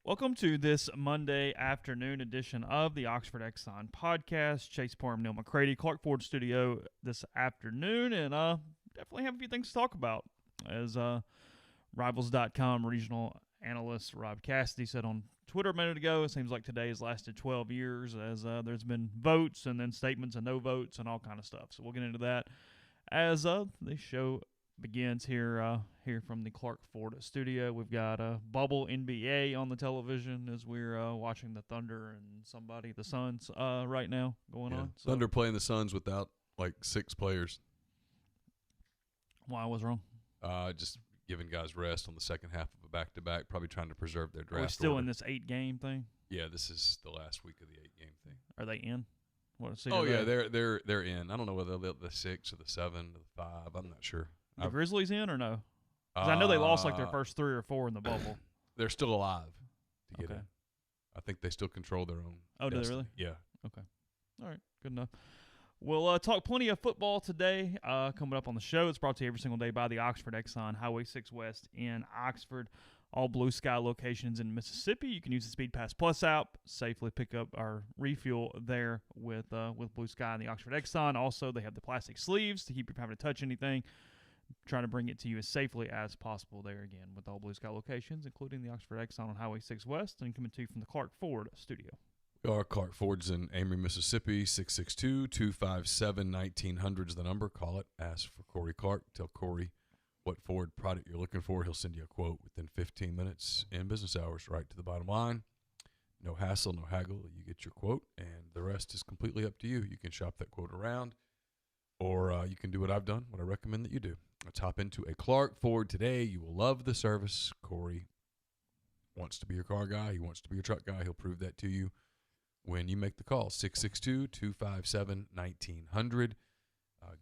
Welcome to this Monday afternoon edition of the Oxford Exxon Podcast. Chase Parham, Neal McCready, Clark Ford Studio this afternoon, and definitely have a few things to talk about. As Rivals.com regional analyst Rob Cassidy said on Twitter a minute ago, it seems like today has lasted 12 years as there's been votes and then statements and no votes and all kind of stuff. So we'll get into that as the show begins here from the Clark Ford studio. We've got Bubble NBA on the television as we're watching the Thunder and the Suns right now going on. So, Thunder playing the Suns without like 6 players. Why was wrong? Just giving guys rest on the second half of a back-to-back, probably trying to preserve their draft. Are we still order. in this 8-game thing? Yeah, this is the last week of the 8-game thing. Are they in? They're in. I don't know whether they're the 6 or the 7 or the 5. I'm not sure. The Grizzlies in or no? Because I know they lost like their first 3 or 4 in the bubble. They're still alive to get Okay. in. I think they still control their own. Oh, do they destiny. really? Yeah. Okay. All right. Good enough. We'll talk plenty of football today. Coming up on the show, it's brought to you every single day by the Oxford Exxon, Highway 6 West in Oxford. All Blue Sky locations in Mississippi. You can use the Speed Pass Plus app, safely pick up our refuel there with Blue Sky and the Oxford Exxon. Also, they have the plastic sleeves to keep you from having to touch anything. Trying to bring it to you as safely as possible there again with all Blue Sky locations, including the Oxford Exxon on Highway 6 West, and coming to you from the Clark Ford studio. We are Clark Ford's in Amory, Mississippi. 662-257-1900 is the number. Call it. Ask for Corey Clark. Tell Corey what Ford product you're looking for. He'll send you a quote within 15 minutes in business hours, right to the bottom line. No hassle, no haggle. You get your quote, and the rest is completely up to you. You can shop that quote around, or you can do what I've done, what I recommend that you do. Let's hop into a Clark Ford today. You will love the service. Corey wants to be your car guy. He wants to be your truck guy. He'll prove that to you when you make the call. 662-257-1900.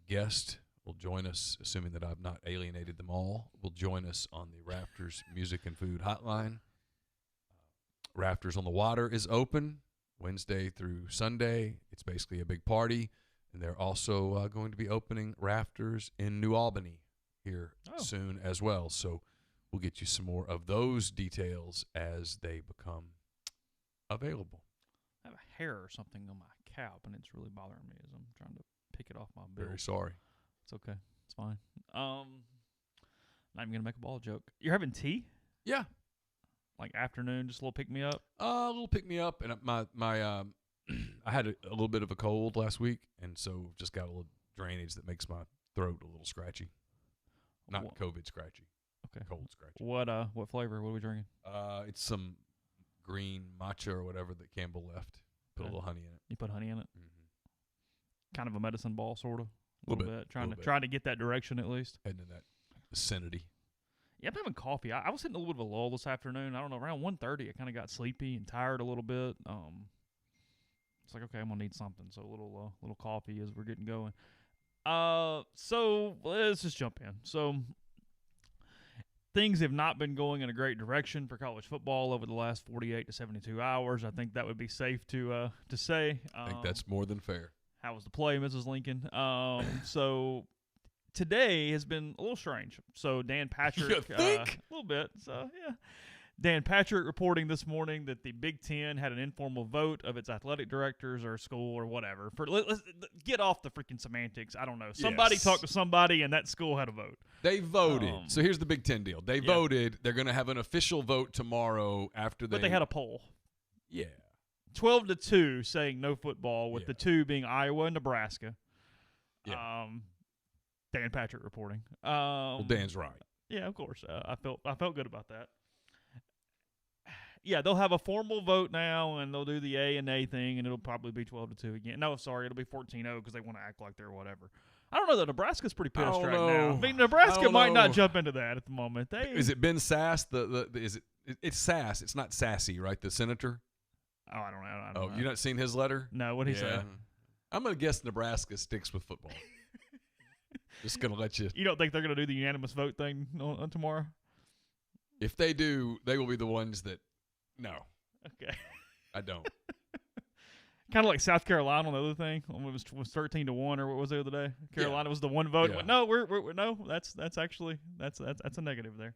Guest will join us, assuming that I've not alienated them all, will join us on the Rafters Music and Food Hotline. Rafters on the Water is open Wednesday through Sunday. It's basically a big party. And they're also going to be opening Rafters in New Albany here soon as well. So we'll get you some more of those details as they become available. I have a hair or something on my scalp, and it's really bothering me as I'm trying to pick it off my bill. Very sorry. It's okay. It's fine. Not even going to make a ball joke. You're having tea? Yeah. Like afternoon, just a little pick-me-up? A little pick-me-up. And my I had a little bit of a cold last week, and so just got a little drainage that makes my throat a little scratchy. Not COVID scratchy. Okay. Cold scratchy. What flavor? What are we drinking? It's some green matcha or whatever that Campbell left. Put a little honey in it. You put honey in it? Mm-hmm. Kind of a medicine ball, sort of. A little bit. Trying to get that direction at least. Heading in that vicinity. Yeah, I'm having coffee. I was hitting a little bit of a lull this afternoon. I don't know, around 1:30, I kind of got sleepy and tired a little bit. It's like, okay, I'm gonna need something. So a little coffee as we're getting going. So let's just jump in. So things have not been going in a great direction for college football over the last 48 to 72 hours. I think that would be safe to say. I think that's more than fair. How was the play, Mrs. Lincoln? So today has been a little strange. So Dan Patrick, You think? a little bit. So yeah. Dan Patrick reporting this morning that the Big Ten had an informal vote of its athletic directors or school or whatever. Let's get off the freaking semantics. I don't know. Somebody talked to somebody, and that school had a vote. They voted. So here's the Big Ten deal. They voted. They're going to have an official vote tomorrow after they. But they had a poll. Yeah. 12-2 saying no football, with the 2 being Iowa and Nebraska. Yeah. Dan Patrick reporting. Well, Dan's right. Yeah, of course. I felt good about that. Yeah, they'll have a formal vote now, and they'll do the A&A thing, and it'll probably be 12-2 again. No, sorry, it'll be 14-0 because they want to act like they're whatever. I don't know, though. Nebraska's pretty pissed right now. I mean, Nebraska might not jump into that at the moment. Is it Ben Sass? It's Sass. It's not Sassy, right? The senator? Oh, I don't know. You not seen his letter? No, what'd he say? I'm going to guess Nebraska sticks with football. Just going to let you. You don't think they're going to do the unanimous vote thing on tomorrow? If they do, they will be the ones that. No. Okay. I don't. Kind of like South Carolina on the other thing. When it was 13-1, or what was the other day? Carolina was the one vote. Yeah. Went, no, we're no. That's actually that's a negative there.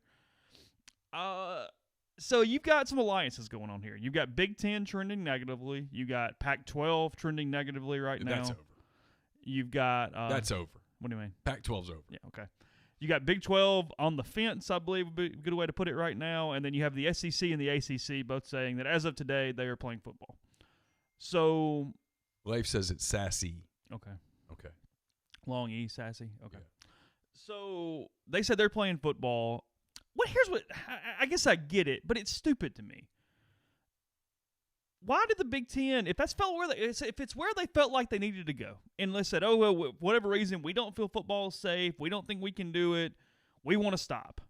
So you've got some alliances going on here. You've got Big Ten trending negatively. You got Pac-12 trending negatively right now. That's over. You've got That's over. What do you mean? Pac-12's over. Yeah, okay. You got Big 12 on the fence, I believe would be a good way to put it right now. And then you have the SEC and the ACC both saying that as of today, they are playing football. So Leif says it's sassy. Okay. Okay. Long E, sassy. Okay. Yeah. So they said they're playing football. Well, here's what I guess I get it, but it's stupid to me. Why did the Big Ten, if it's where they felt like they needed to go, and they said, oh, well, whatever reason, we don't feel football is safe, we don't think we can do it, we want to stop.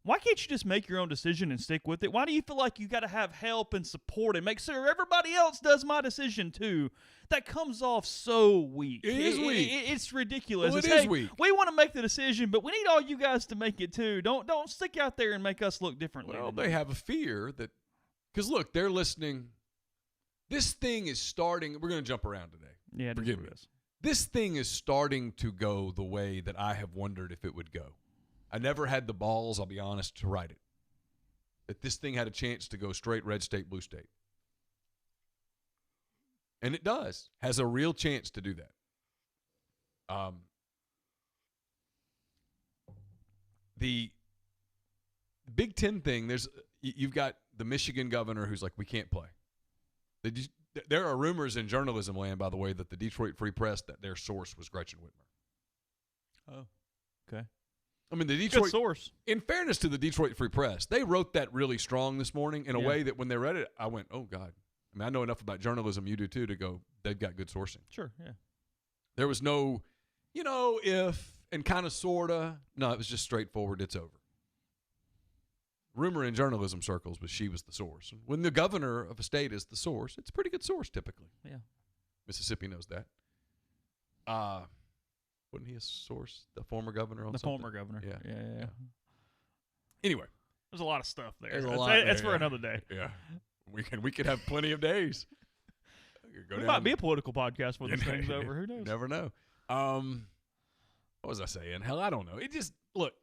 Why can't you just make your own decision and stick with it? Why do you feel like you got to have help and support and make sure everybody else does my decision too? That comes off so weak. It is weak. It's ridiculous. Well, it is weak. We want to make the decision, but we need all you guys to make it too. Don't stick out there and make us look differently. Well, they have a fear that – because, look, they're listening. This thing is starting – we're going to jump around today. Yeah, forgive me. This thing is starting to go the way that I have wondered if it would go. I never had the balls, I'll be honest, to write it. That this thing had a chance to go straight red state, blue state. And it does. Has a real chance to do that. The Big Ten thing, you've got the Michigan governor who's like, we can't play. There are rumors in journalism land, by the way, that the Detroit Free Press, that their source was Gretchen Whitmer. Oh, okay. I mean, the Detroit good source. In fairness to the Detroit Free Press, they wrote that really strong this morning in a way that when they read it, I went, oh, God. I mean, I know enough about journalism, you do too, to go, they've got good sourcing. Sure, yeah. There was no, if, and kind of, sort of. No, it was just straightforward, it's over. Rumor in journalism circles was she was the source. When the governor of a state is the source, it's a pretty good source typically. Yeah. Mississippi knows that. Wasn't he a source? The former governor on the something? Former governor. Yeah. Anyway. There's a lot of stuff there. There's a lot That's for another day. Yeah. We could have plenty of days. It might be a political podcast when this thing's over. Who knows? You never know. What was I saying? Hell, I don't know. It just, look.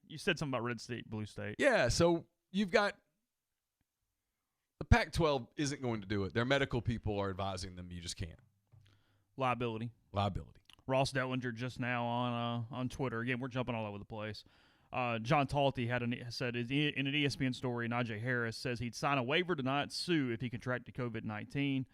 You said something about red state, blue state. Yeah, so you've got the Pac-12 isn't going to do it. Their medical people are advising them you just can't. Liability. Ross Dellinger just now on Twitter. Again, we're jumping all over the place. John Talty said in an ESPN story, Najee Harris says he'd sign a waiver to not sue if he contracted COVID-19.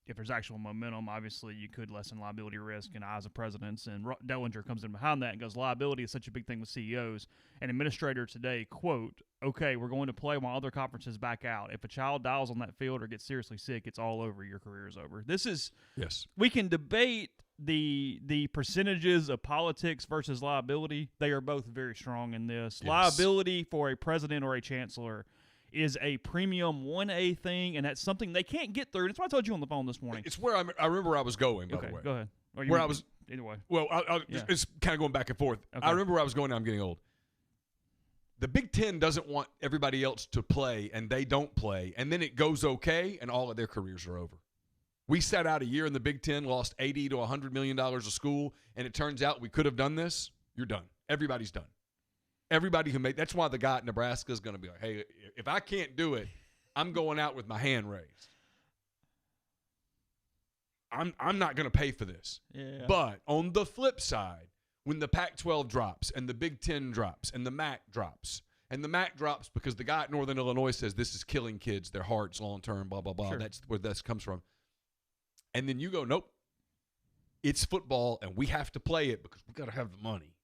If there's actual momentum, obviously you could lessen liability risk in eyes of presidents. And Dellinger comes in behind that and goes, liability is such a big thing with CEOs. An administrator today, quote, okay, we're going to play while other conferences back out. If a child dies on that field or gets seriously sick, it's all over. Your career is over. This is – yes. We can debate the percentages of politics versus liability. They are both very strong in this. Yes. Liability for a president or a chancellor is a premium 1A thing, and that's something they can't get through. That's why I told you on the phone this morning. It's where I remember where I was going, by the way. Go ahead. Where I was – either way. Well, it's kind of going back and forth. Okay. I remember where I was going. I'm getting old. The Big Ten doesn't want everybody else to play, and they don't play, and then it goes okay, and all of their careers are over. We sat out a year in the Big Ten, lost $80 to $100 million a school, and it turns out we could have done this. You're done. Everybody's done. Everybody who made – that's why the guy at Nebraska is going to be like, hey, if I can't do it, I'm going out with my hand raised. I'm not going to pay for this. Yeah. But on the flip side, when the Pac-12 drops and the Big Ten drops and the MAC drops, and the MAC drops because the guy at Northern Illinois says this is killing kids, their hearts long-term, blah, blah, blah. Sure. That's where this comes from. And then you go, nope, it's football, and we have to play it because we got to have the money.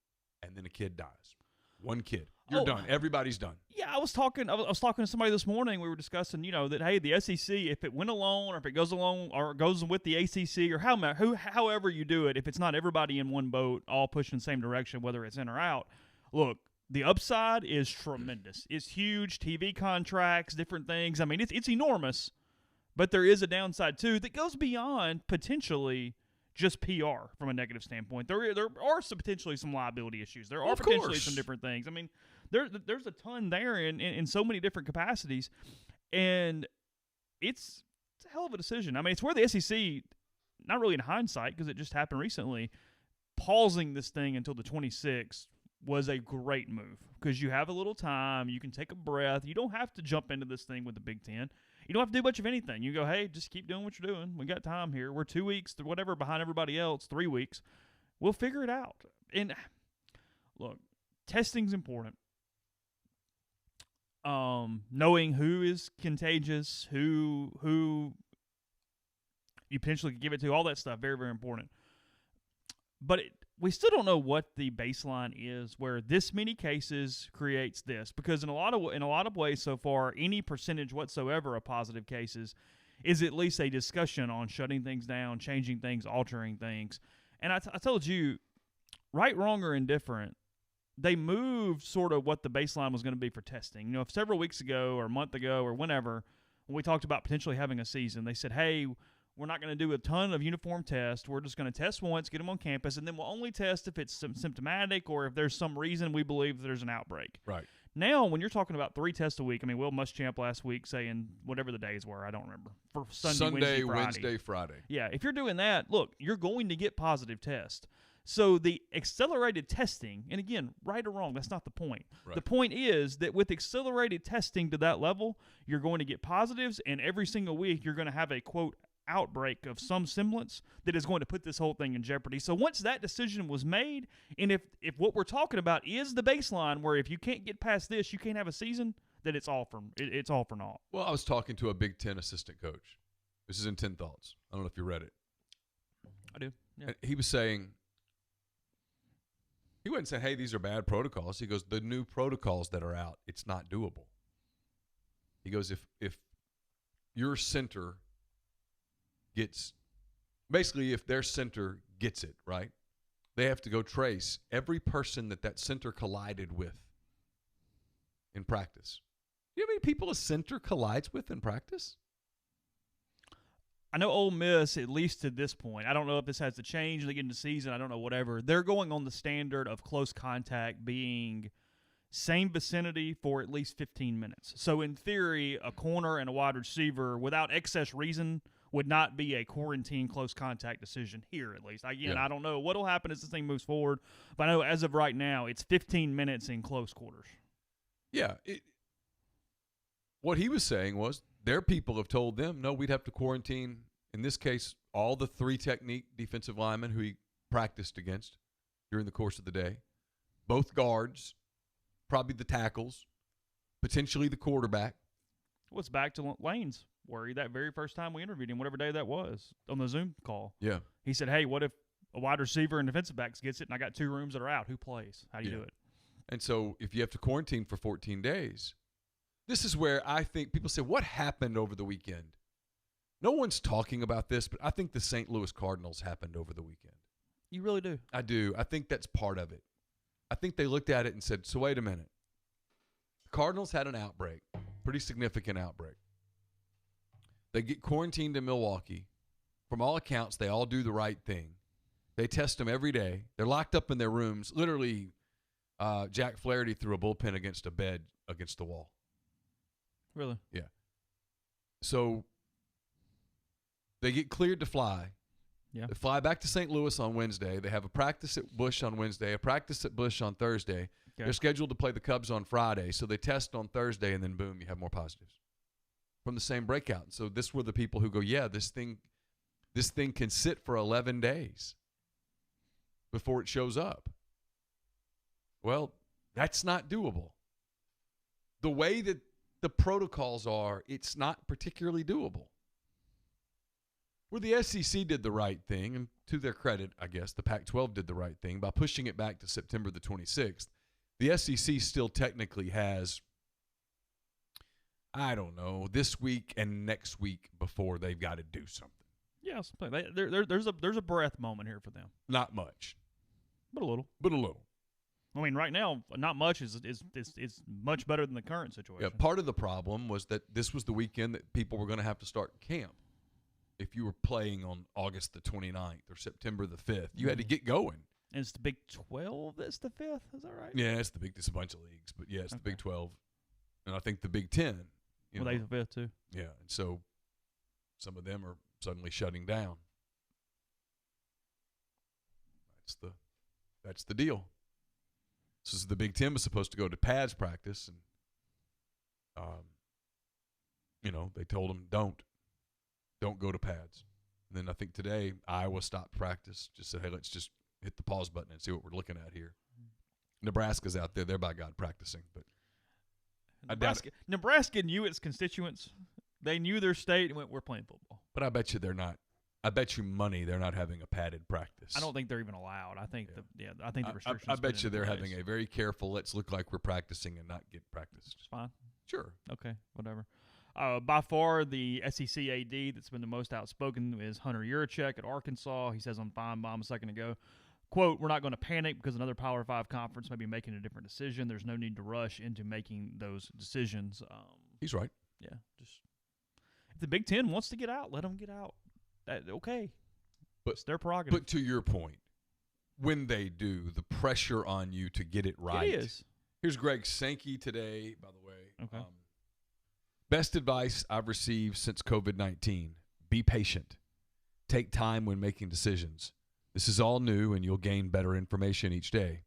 And then a kid dies. One kid. You're done. Everybody's done. Yeah, I was talking to somebody this morning. We were discussing, that, hey, the SEC, if it went alone or if it goes alone or goes with the ACC or however you do it, if it's not everybody in one boat all pushing the same direction, whether it's in or out, look, the upside is tremendous. It's huge. TV contracts, different things. I mean, it's enormous, but there is a downside, too, that goes beyond potentially just PR from a negative standpoint. There are potentially some liability issues. There are potentially some different things. I mean, there's a ton there in so many different capacities, and it's a hell of a decision. I mean, it's where the SEC, not really in hindsight because it just happened recently, pausing this thing until the 26th was a great move because you have a little time. You can take a breath. You don't have to jump into this thing with the Big Ten. You don't have to do much of anything. You go, hey, just keep doing what you're doing. We got time here. We're 2 weeks, whatever, behind everybody else, 3 weeks. We'll figure it out. And look, testing's important. Knowing who is contagious, who you potentially could give it to, all that stuff, very, very important. But we still don't know what the baseline is where this many cases creates this, because in a lot of ways so far, any percentage whatsoever of positive cases is at least a discussion on shutting things down, changing things, altering things. And I told you, right, wrong, or indifferent, they moved sort of what the baseline was going to be for testing. You know, if several weeks ago or a month ago or whenever, when we talked about potentially having a season, they said, hey, we're not going to do a ton of uniform tests. We're just going to test once, get them on campus, and then we'll only test if it's symptomatic or if there's some reason we believe there's an outbreak. Right. Now, when you're talking about 3 tests a week, I mean, Will Muschamp last week saying whatever the days were, I don't remember, for Sunday, Wednesday, Friday. Yeah, if you're doing that, look, you're going to get positive tests. So the accelerated testing, and again, right or wrong, that's not the point. Right. The point is that with accelerated testing to that level, you're going to get positives, and every single week you're going to have a, quote, outbreak of some semblance that is going to put this whole thing in jeopardy. So once that decision was made, and if what we're talking about is the baseline where if you can't get past this, you can't have a season, then it's all for naught. Well, I was talking to a Big Ten assistant coach. This is in 10 Thoughts. I don't know if you read it. I do. Yeah. And he was saying, he wouldn't say, hey, these are bad protocols. He goes, the new protocols that are out, it's not doable. He goes, if your center gets, basically if their center gets it, right, they have to go trace every person that center collided with in practice. Do you know how many people a center collides with in practice? I know Ole Miss, at least to this point, I don't know if this has to change they get into the season, I don't know, whatever. They're going on the standard of close contact being same vicinity for at least 15 minutes. So in theory, a corner and a wide receiver, without excess reason, would not be a quarantine close contact decision here, at least. Again, I don't know what will happen as this thing moves forward, but I know as of right now, it's 15 minutes in close quarters. Yeah. What he was saying was their people have told them, no, we'd have to quarantine, in this case, all the 3 technique defensive linemen who he practiced against during the course of the day, both guards, probably the tackles, potentially the quarterback. Well, it's back to Lane's worry that very first time we interviewed him, whatever day that was, on the Zoom call. Yeah. He said, hey, what if a wide receiver and defensive backs gets it and I got 2 rooms that are out? Who plays? How do you do it? And so if you have to quarantine for 14 days, this is where I think people say, what happened over the weekend? No one's talking about this, but I think the St. Louis Cardinals happened over the weekend. You really do? I do. I think that's part of it. I think they looked at it and said, so wait a minute. The Cardinals had an outbreak, pretty significant outbreak. They get quarantined in Milwaukee. From all accounts, they all do the right thing. They test them every day. They're locked up in their rooms. Literally, Jack Flaherty threw a bullpen against a bed against the wall. Really? Yeah. So they get cleared to fly. Yeah. They fly back to St. Louis on Wednesday. They have a practice at Busch on Wednesday, a practice at Busch on Thursday. Okay. They're scheduled to play the Cubs on Friday. So they test on Thursday, and then boom, you have more positives from the same breakout. So this were the people who go, yeah, this thing can sit for 11 days before it shows up. Well, that's not doable. The way that the protocols are, it's not particularly doable. Where the SEC did the right thing, and to their credit, I guess, the Pac-12 did the right thing by pushing it back to September the 26th. The SEC still technically has, I don't know, this week and next week before they've got to do something. Yes, there's a breath moment here for them. Not much, but a little. But a little. I mean, right now, not much is much better than the current situation. Yeah, part of the problem was that this was the weekend that people were going to have to start camp. If you were playing on August the 29th or September the 5th, you had to get going. And it's the Big 12 that's the 5th, is that right? Yeah, it's a bunch of leagues, but yeah, it's the Big 12. And I think the Big 10. Well, they're the 5th too. Yeah, and so some of them are suddenly shutting down. That's the deal. So the Big Ten was supposed to go to pads practice, and they told them don't go to pads. And then I think today Iowa stopped practice, just said, hey, let's just hit the pause button and see what we're looking at here. Nebraska's out there; they're by God practicing, but Nebraska knew its constituents. They knew their state and went, we're playing football. But I bet you they're not. I bet you money they're not having a padded practice. I don't think they're even allowed. I think I think the restrictions. I bet you they're having a very careful. Let's look like we're practicing and not get practiced. It's fine. Sure. Okay. Whatever. By far, the SEC AD that's been the most outspoken is Hunter Yurachek at Arkansas. He says on Fine Bomb a second ago, quote, "We're not going to panic because another Power 5 conference may be making a different decision. There's no need to rush into making those decisions." He's right. Yeah. Just if the Big Ten wants to get out, let them get out. Okay. But it's their prerogative. But to your point, when they do, the pressure on you to get it right. It is. Here's Greg Sankey today, by the way. Okay. Best advice I've received since COVID-19. Be patient. Take time when making decisions. This is all new, and you'll gain better information each day.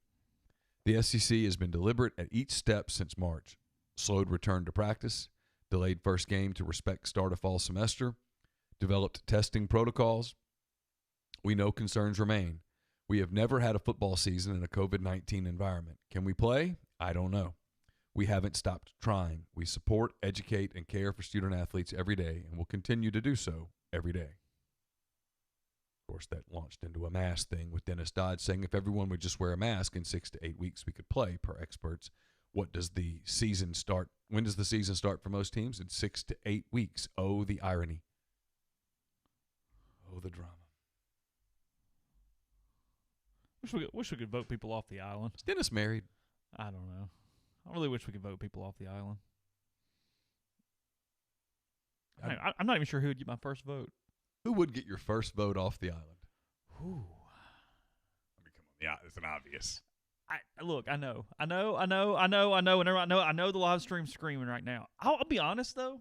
The SEC has been deliberate at each step since March. Slowed return to practice, delayed first game to respect start of fall semester, developed testing protocols. We know concerns remain. We have never had a football season in a COVID-19 environment. Can we play? I don't know. We haven't stopped trying. We support, educate, and care for student athletes every day, and will continue to do so every day. Of course, that launched into a mask thing with Dennis Dodd saying if everyone would just wear a mask in 6 to 8 weeks, we could play, per experts. What does the season start? When does the season start for most teams? In 6 to 8 weeks. Oh, the irony. Oh, the drama. Wish we could vote people off the island. Is Dennis married? I don't know. I really wish we could vote people off the island. I'm not even sure who would get my first vote. Who would get your first vote off the island? Ooh. I mean, come on. Yeah, it's an obvious. Look, I know, and I know the live stream's screaming right now. I'll be honest though,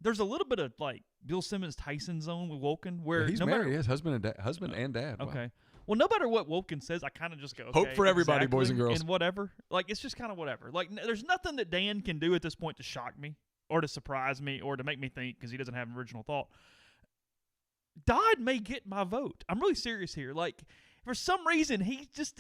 there's a little bit of like Bill Simmons Tyson zone with Woken where he's married. He has husband and dad. Okay. Wow. Well, no matter what Woken says, I kind of just go, okay, hope for everybody, exactly, boys and girls. and whatever. Like, it's just kind of whatever. Like, there's nothing that Dan can do at this point to shock me or to surprise me or to make me think because he doesn't have an original thought. Dodd may get my vote. I'm really serious here. Like, for some reason, he just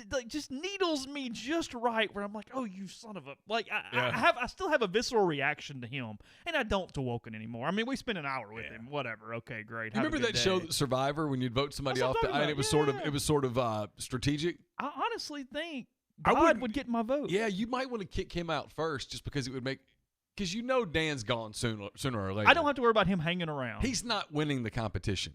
needles me just right where I'm like, oh, you son of a... Like, I still have a visceral reaction to him, and I don't to Woken anymore. I mean, we spent an hour with him. Whatever. Okay, great. You remember that show Survivor when you'd vote somebody off and it was sort of strategic? I honestly think Dodd would get my vote. Yeah, you might want to kick him out first just because it would make... Because you know Dan's gone sooner or later. I don't have to worry about him hanging around. He's not winning the competition.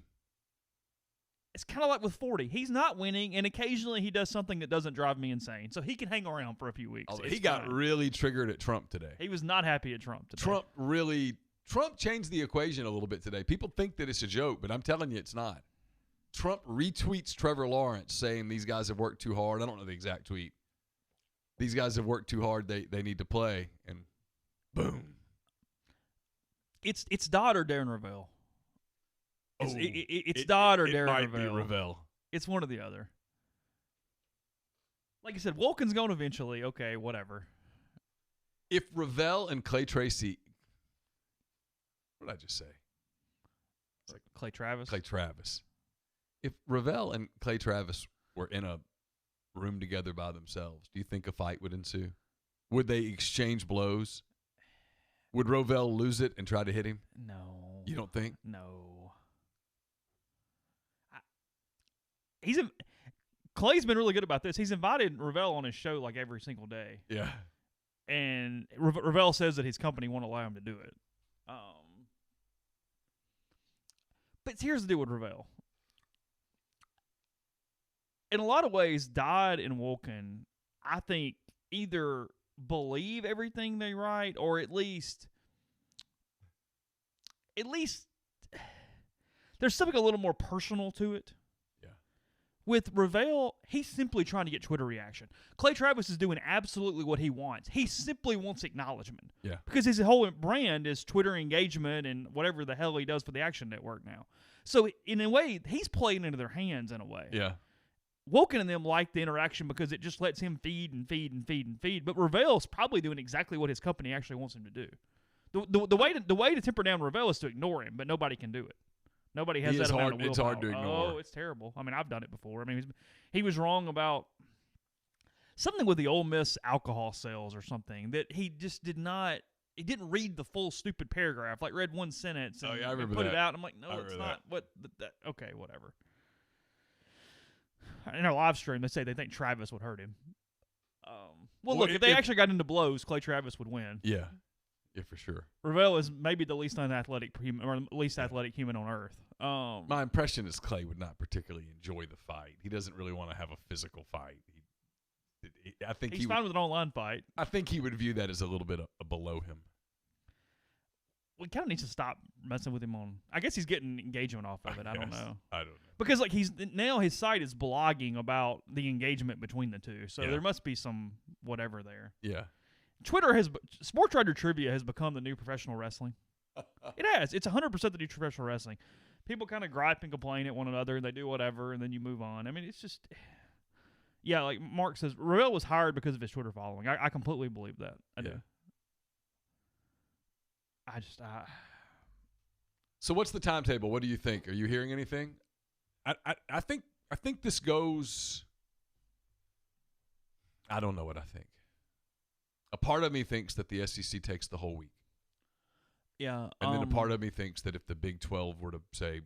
It's kind of like with 40. He's not winning, and occasionally he does something that doesn't drive me insane. So he can hang around for a few weeks. He got really triggered at Trump today. He was not happy at Trump today. Trump changed the equation a little bit today. People think that it's a joke, but I'm telling you it's not. Trump retweets Trevor Lawrence saying these guys have worked too hard. I don't know the exact tweet. These guys have worked too hard. They need to play. And boom. It's Dodd or Darren Ravel. It's Dodd or Darren Ravel. It might be Ravel. It's one or the other. Like I said, Woken's going eventually. Okay, whatever. If Ravel and Clay Tracy... What did I just say? Clay Travis? Clay Travis. If Ravel and Clay Travis were in a room together by themselves, do you think a fight would ensue? Would they exchange blows? Would Ravel lose it and try to hit him? No. You don't think? No. Clay's been really good about this. He's invited Ravel on his show like every single day. Yeah. And Ravel says that his company won't allow him to do it. But here's the deal with Ravel. In a lot of ways, Dodd and Woken, I think, either believe everything they write or at least there's something a little more personal to it. With Ravel, he's simply trying to get Twitter reaction. Clay Travis is doing absolutely what he wants. He simply wants acknowledgement. Yeah. Because his whole brand is Twitter engagement and whatever the hell he does for the Action Network now. So in a way, he's playing into their hands in a way. Yeah. Woken and them like the interaction because it just lets him feed and feed and feed and feed. But Ravel's probably doing exactly what his company actually wants him to do. The way to temper down Ravel is to ignore him, but nobody can do it. Nobody has that amount of willpower. It's hard to ignore. Oh, it's terrible. I mean, I've done it before. I mean, he was wrong about something with the Ole Miss alcohol sales or something that he just did not. He didn't read the full stupid paragraph. Like read one sentence and, I remember put that. it out. I'm like, no, it's not. What? Okay, whatever. In our live stream, they say they think Travis would hurt him. Look, if they actually got into blows, Clay Travis would win. Yeah, for sure. Ravel is maybe the least unathletic human, or least athletic human on earth. My impression is Clay would not particularly enjoy the fight. He doesn't really want to have a physical fight. I think he's fine with an online fight. I think he would view that as a little bit below him. We kind of need to stop messing with him on. I guess he's getting engagement off of it. I don't know. I don't know. Because like now his site is blogging about the engagement between the two, so there must be some whatever there. Yeah. Sports Writer Trivia has become the new professional wrestling. It has. It's 100% the new professional wrestling. People kind of gripe and complain at one another. They do whatever, and then you move on. I mean, it's just. Yeah, like Mark says, Ravel was hired because of his Twitter following. I completely believe that. I do. So what's the timetable? What do you think? Are you hearing anything? I think this goes. I don't know what I think. A part of me thinks that the SEC takes the whole week. Yeah. And then a part of me thinks that if the Big 12 were to say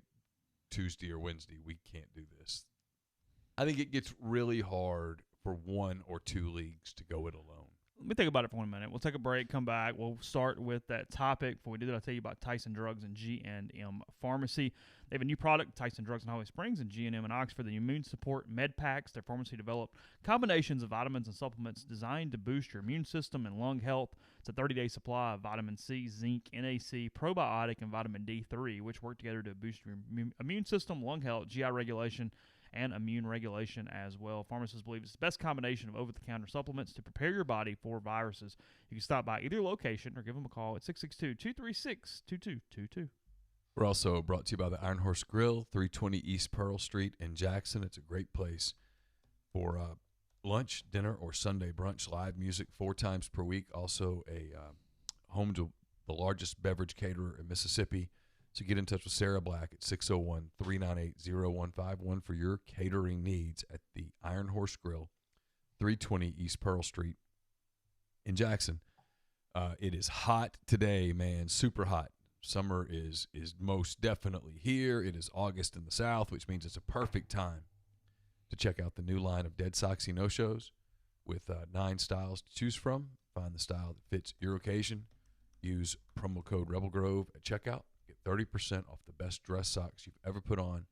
Tuesday or Wednesday, we can't do this. I think it gets really hard for one or two leagues to go it alone. Let me think about it for 1 minute. We'll take a break, come back. We'll start with that topic. Before we do that, I'll tell you about Tyson Drugs and G&M Pharmacy. They have a new product, Tyson Drugs in Holly Springs and G&M in Oxford, the Immune Support Med Packs. Their pharmacy developed combinations of vitamins and supplements designed to boost your immune system and lung health. It's a 30-day supply of vitamin C, zinc, NAC, probiotic, and vitamin D3, which work together to boost your immune system, lung health, GI regulation, and immune regulation as well. Pharmacists believe it's the best combination of over-the-counter supplements to prepare your body for viruses. You can stop by either location or give them a call at 662-236-2222. We're also brought to you by the Iron Horse Grill, 320 East Pearl Street in Jackson. It's a great place for lunch, dinner, or Sunday brunch. Live music 4 times per week. Also a home to the largest beverage caterer in Mississippi. So get in touch with Sarah Black at 601-398-0151 for your catering needs at the Iron Horse Grill, 320 East Pearl Street in Jackson. It is hot today, man, super hot. Summer is most definitely here. It is August in the South, which means it's a perfect time to check out the new line of Dead Soxy No-Shows with 9 styles to choose from. Find the style that fits your occasion. Use promo code Rebel Grove at checkout. 30% off the best dress socks you've ever put on.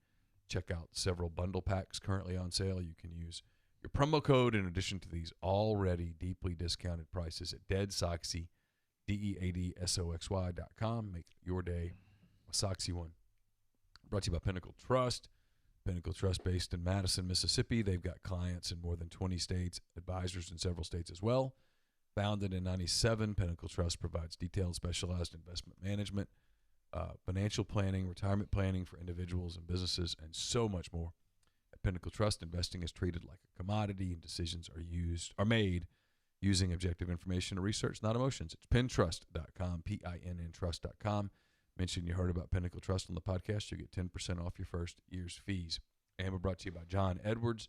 Check out several bundle packs currently on sale. You can use your promo code in addition to these already deeply discounted prices at DeadSoxy, DeadSoxy.com. Make your day a Soxy one. Brought to you by Pinnacle Trust. Pinnacle Trust based in Madison, Mississippi. They've got clients in more than 20 states, advisors in several states as well. Founded in 1997, Pinnacle Trust provides detailed specialized investment management, financial planning, retirement planning for individuals and businesses, and so much more. At Pinnacle Trust, investing is treated like a commodity, and decisions are made using objective information and research, not emotions. It's pintrust.com, PINN trust.com. Mention you heard about Pinnacle Trust on the podcast, you get 10% off your first year's fees. And we're brought to you by John Edwards,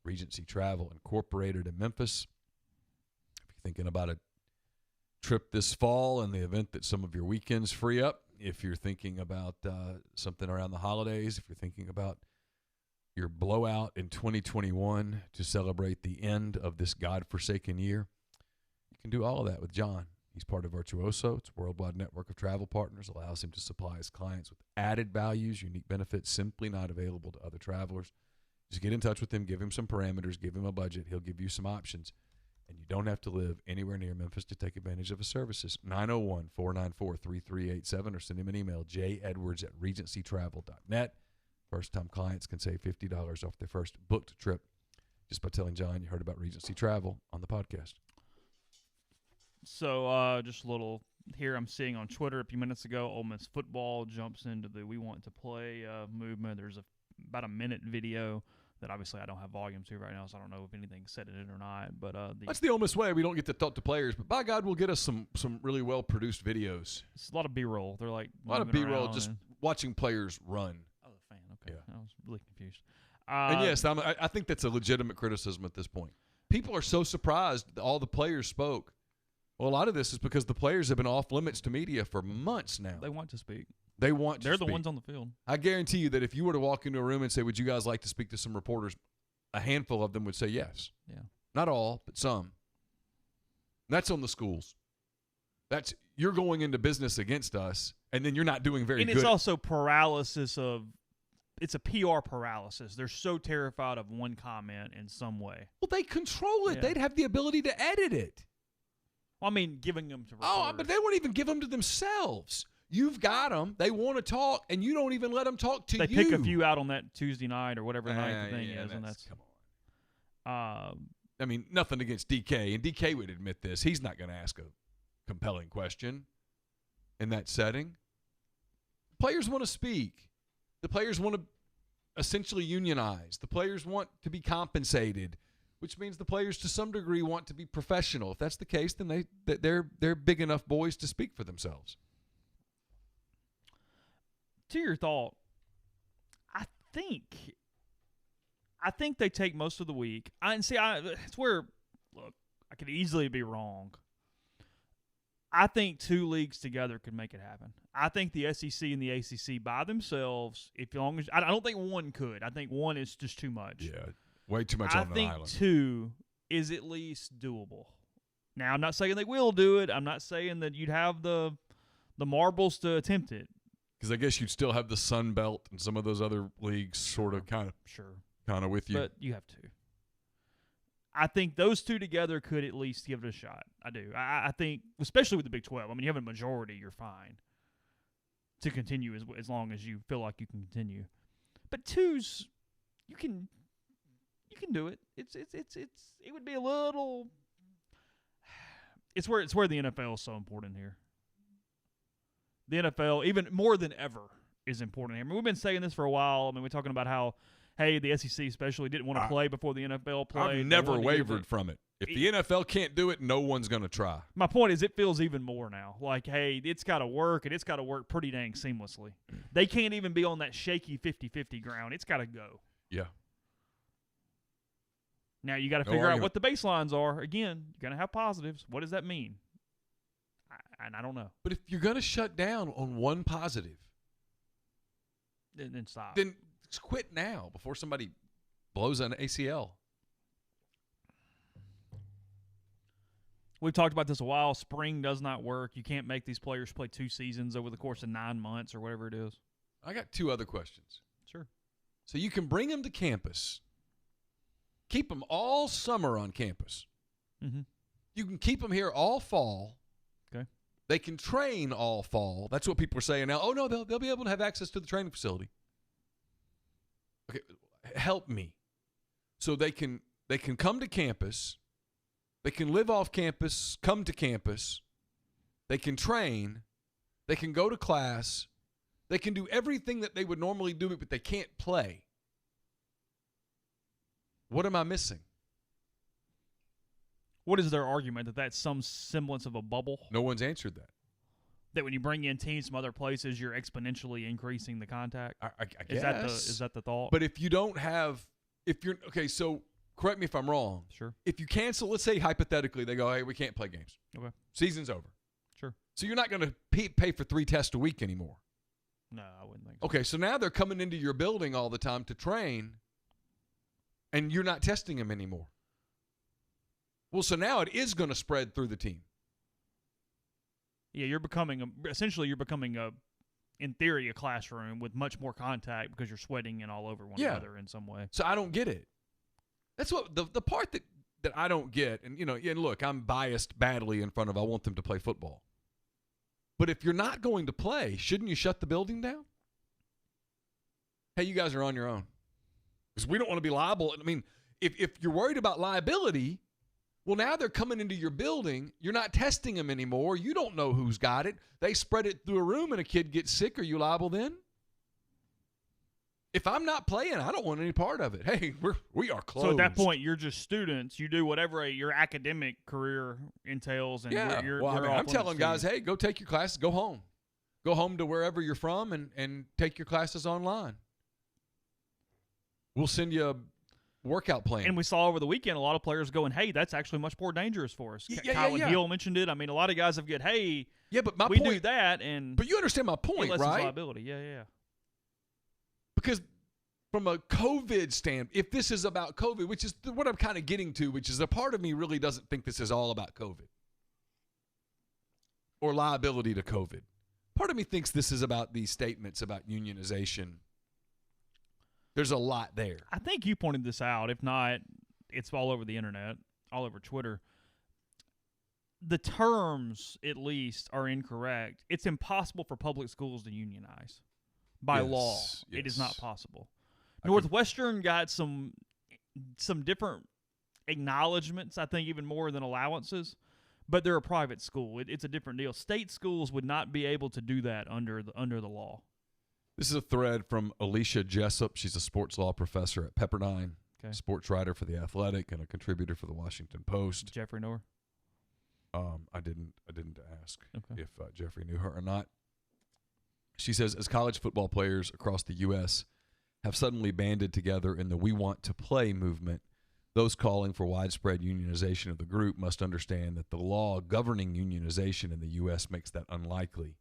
Regency Travel Incorporated in Memphis. If you're thinking about a trip this fall in the event that some of your weekends free up, if you're thinking about something around the holidays, if you're thinking about your blowout in 2021 to celebrate the end of this God-forsaken year, you can do all of that with John. He's part of Virtuoso. It's a worldwide network of travel partners, allows him to supply his clients with added values, unique benefits simply not available to other travelers. Just get in touch with him, give him some parameters, give him a budget. He'll give you some options. And you don't have to live anywhere near Memphis to take advantage of his services. 901-494-3387 or send him an email, j.edwards@regencytravel.net. First-time clients can save $50 off their first booked trip just by telling John you heard about Regency Travel on the podcast. So just a little here I'm seeing on Twitter a few minutes ago, Ole Miss football jumps into the We Want to Play movement. There's about a minute video that obviously I don't have volume to right now, so I don't know if anything said in it or not. But that's the almost way we don't get to talk to players. But by God, we'll get us some really well produced videos. It's a lot of B-roll. They're like a lot of B-roll, just watching players run. Oh, the fan. Okay, yeah. I was really confused. And yes, I think that's a legitimate criticism at this point. People are so surprised that all the players spoke. Well, a lot of this is because the players have been off limits to media for months now. They want to speak. They're the ones on the field. I guarantee you that if you were to walk into a room and say, would you guys like to speak to some reporters, a handful of them would say yes. Yeah. Not all, but some. That's on the schools. You're going into business against us, and then you're not doing very good. And it's also paralysis of – it's a PR paralysis. They're so terrified of one comment in some way. Well, they control it. Yeah. They'd have the ability to edit it. Well, I mean, giving them to reporters. Oh, but they won't even give them to themselves. You've got them. They want to talk, and you don't even let them talk to you. They pick a few out on that Tuesday night or whatever night the thing is, and that's come on. I mean, nothing against DK, and DK would admit this. He's not going to ask a compelling question in that setting. Players want to speak. The players want to essentially unionize. The players want to be compensated, which means the players to some degree want to be professional. If that's the case, then they're big enough boys to speak for themselves. To your thought, I think they take most of the week. It's where, look, I could easily be wrong. I think two leagues together could make it happen. I think the SEC and the ACC by themselves, I don't think one could. I think one is just too much. Yeah, way too much on an island. I think two is at least doable. Now, I'm not saying they will do it. I'm not saying that you'd have the marbles to attempt it. Because I guess you'd still have the Sun Belt and some of those other leagues sort of kind of with you. But you have two. I think those two together could at least give it a shot. I do. I think, especially with the Big 12. I mean, you have a majority, you're fine to continue as long as you feel like you can continue. But twos, you can do it. It would be a little. It's where the NFL is so important here. The NFL, even more than ever, is important here. I mean, we've been saying this for a while. I mean, we're talking about how, hey, the SEC especially didn't want to play before the NFL played. I've never wavered from it. If the NFL can't do it, no one's going to try. My point is it feels even more now. Like, hey, it's got to work, and it's got to work pretty dang seamlessly. They can't even be on that shaky 50-50 ground. It's got to go. Yeah. Now you got to figure out what the baselines are. Again, you're going to have positives. What does that mean? I don't know. But if you're going to shut down on one positive, then stop. Then quit now before somebody blows an ACL. We've talked about this a while. Spring does not work. You can't make these players play 2 seasons over the course of 9 months or whatever it is. I got 2 other questions. Sure. So you can bring them to campus, keep them all summer on campus. Mm-hmm. You can keep them here all fall. Okay. They can train all fall. That's what people are saying now. Oh, no, they'll be able to have access to the training facility. Okay, help me. So they can come to campus. They can live off campus, come to campus. They can train. They can go to class. They can do everything that they would normally do, but they can't play. What am I missing? What is their argument that that's some semblance of a bubble? No one's answered that. That when you bring in teams from other places, you're exponentially increasing the contact? I guess. Is that the thought? But if you don't have – okay, so correct me if I'm wrong. Sure. If you cancel, let's say hypothetically they go, hey, we can't play games. Okay. Season's over. Sure. So you're not going to pay for 3 tests a week anymore. No, I wouldn't think so. Okay, so now they're coming into your building all the time to train, and you're not testing them anymore. Well, so now it is going to spread through the team. Yeah, you're becoming in theory, a classroom with much more contact because you're sweating and all over one another in some way. So I don't get it. That's what the part that I don't get, and and look, I'm biased badly in front of I want them to play football. But if you're not going to play, shouldn't you shut the building down? Hey, you guys are on your own. Because we don't want to be liable. I mean, if you're worried about liability, well, now they're coming into your building. You're not testing them anymore. You don't know who's got it. They spread it through a room and a kid gets sick. Are you liable then? If I'm not playing, I don't want any part of it. Hey, we are closed. So at that point, you're just students. You do whatever your academic career entails, and I'm telling guys, hey, go take your classes, go home. Go home to wherever you're from and take your classes online. We'll send you a workout plan. And we saw over the weekend a lot of players going, hey, that's actually much more dangerous for us. Neal mentioned it. I mean, a lot of guys have got, hey, but we do that. But you understand my point, right? Liability. Yeah. Because from a COVID standpoint, if this is about COVID, which is what I'm kind of getting to, which is a part of me really doesn't think this is all about COVID or liability to COVID. Part of me thinks this is about these statements about unionization. There's a lot there. I think you pointed this out. If not, it's all over the internet, all over Twitter. The terms, at least, are incorrect. It's impossible for public schools to unionize. By law, it is not possible. Northwestern got some different acknowledgments, I think, even more than allowances, but they're a private school. It's a different deal. State schools would not be able to do that under the law. This is a thread from Alicia Jessup. She's a sports law professor at Pepperdine, sports writer for The Athletic, and a contributor for The Washington Post. Jeffrey knew her? I didn't ask if Jeffrey knew her or not. She says, as college football players across the U.S. have suddenly banded together in the We Want to Play movement, those calling for widespread unionization of the group must understand that the law governing unionization in the U.S. makes that unlikely.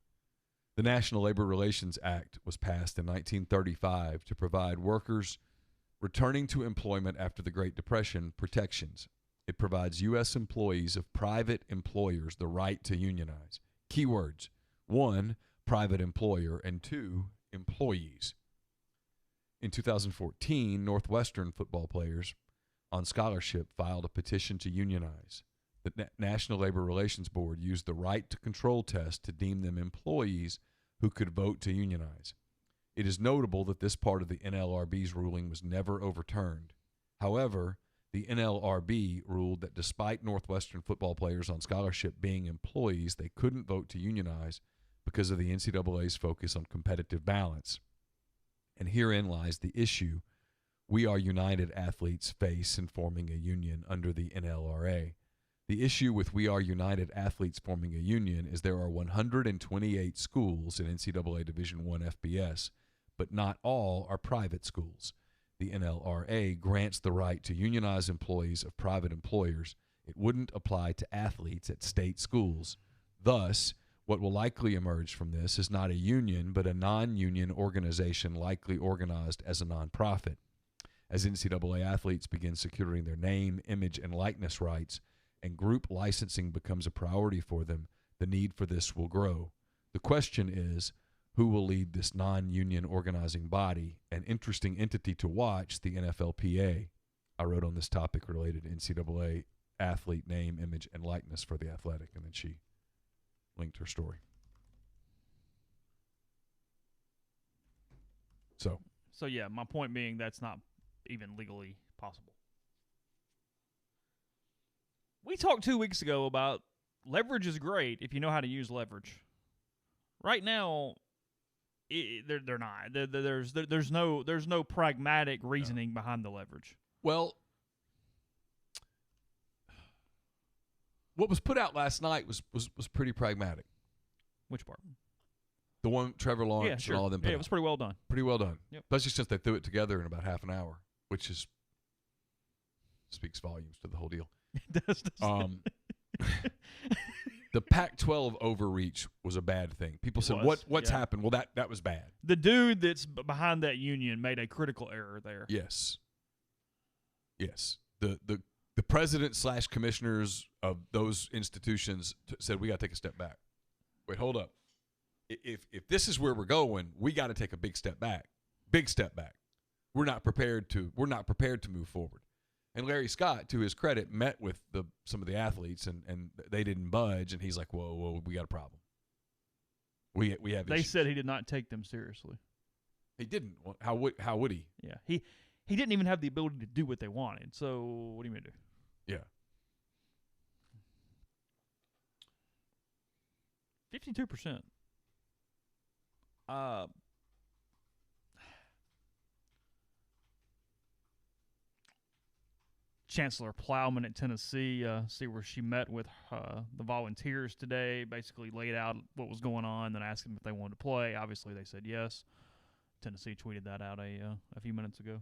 The National Labor Relations Act was passed in 1935 to provide workers returning to employment after the Great Depression protections. It provides U.S. employees of private employers the right to unionize. Keywords: 1, private employer, and 2, employees. In 2014, Northwestern football players on scholarship filed a petition to unionize. The National Labor Relations Board used the right to control test to deem them employees who could vote to unionize. It is notable that this part of the NLRB's ruling was never overturned. However, the NLRB ruled that despite Northwestern football players on scholarship being employees, they couldn't vote to unionize because of the NCAA's focus on competitive balance. And herein lies the issue We Are United athletes face in forming a union under the NLRA. The issue with We Are United athletes forming a union is there are 128 schools in NCAA Division I FBS, but not all are private schools. The NLRA grants the right to unionize employees of private employers. It wouldn't apply to athletes at state schools. Thus, what will likely emerge from this is not a union, but a non-union organization likely organized as a nonprofit. As NCAA athletes begin securing their name, image, and likeness rights, and group licensing becomes a priority for them, the need for this will grow. The question is, who will lead this non-union organizing body? An interesting entity to watch, the NFLPA. I wrote on this topic related to NCAA athlete name, image, and likeness for The Athletic, and then she linked her story. So yeah, my point being that's not even legally possible. We talked 2 weeks ago about leverage is great if you know how to use leverage. Right now, they're not. There's no pragmatic reasoning behind the leverage. Well, what was put out last night was pretty pragmatic. Which part? The one Trevor Lawrence and all of them put out. It was pretty well done. Pretty well done. Yep. Especially since they threw it together in about half an hour, which speaks volumes to the whole deal. It does. The Pac-12 overreach was a bad thing. People said, "What's happened?" Well, that was bad. The dude that's behind that union made a critical error there. Yes. The president / commissioners of those institutions said, "We got to take a step back. Wait, hold up. If this is where we're going, we got to take a big step back. Big step back. We're not prepared to move forward." And Larry Scott, to his credit, met with some of the athletes, and they didn't budge. And he's like, "Whoa, we got a problem. We have issues." They said he did not take them seriously. He didn't. How would he? Yeah, he didn't even have the ability to do what they wanted. So what do you mean to do? Yeah. 52%. Chancellor Plowman at Tennessee, see where she met with the volunteers today, basically laid out what was going on, then asked them if they wanted to play. Obviously, they said yes. Tennessee tweeted that out a few minutes ago.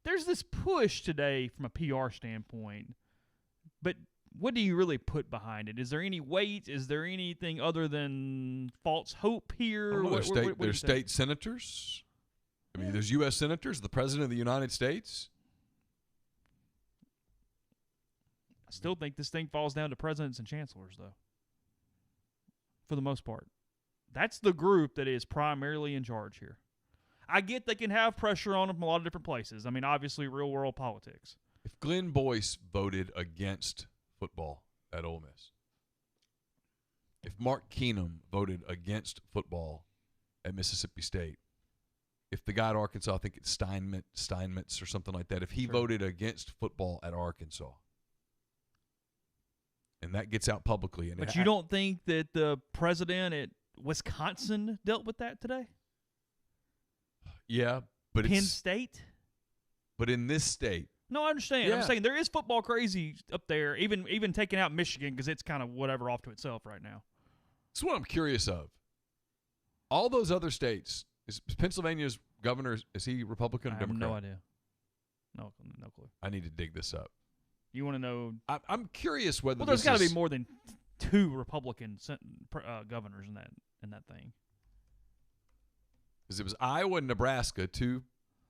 There's this push today from a PR standpoint, but what do you really put behind it? Is there any weight? Is there anything other than false hope here? There's state senators. I mean, there's U.S. senators, the President of the United States. I still think this thing falls down to presidents and chancellors, though, for the most part. That's the group that is primarily in charge here. I get they can have pressure on them from a lot of different places. I mean, obviously, real-world politics. If Glenn Boyce voted against football at Ole Miss, if Mark Keenum voted against football at Mississippi State, if the guy at Arkansas, I think it's Steinmetz or something like that, if he voted against football at Arkansas, and that gets out publicly. But you don't think that the president at Wisconsin dealt with that today? Yeah, but Penn State? But in this state. No, I understand. Yeah. I'm saying there is football crazy up there, even taking out Michigan because it's kind of whatever off to itself right now. That's what I'm curious of. All those other states, is Pennsylvania's governor, is he Republican or Democrat? I have no idea. No clue. I need to dig this up. You want to know? I'm curious whether there's got to be more than 2 Republican governors in that thing. Because it was Iowa and Nebraska, 2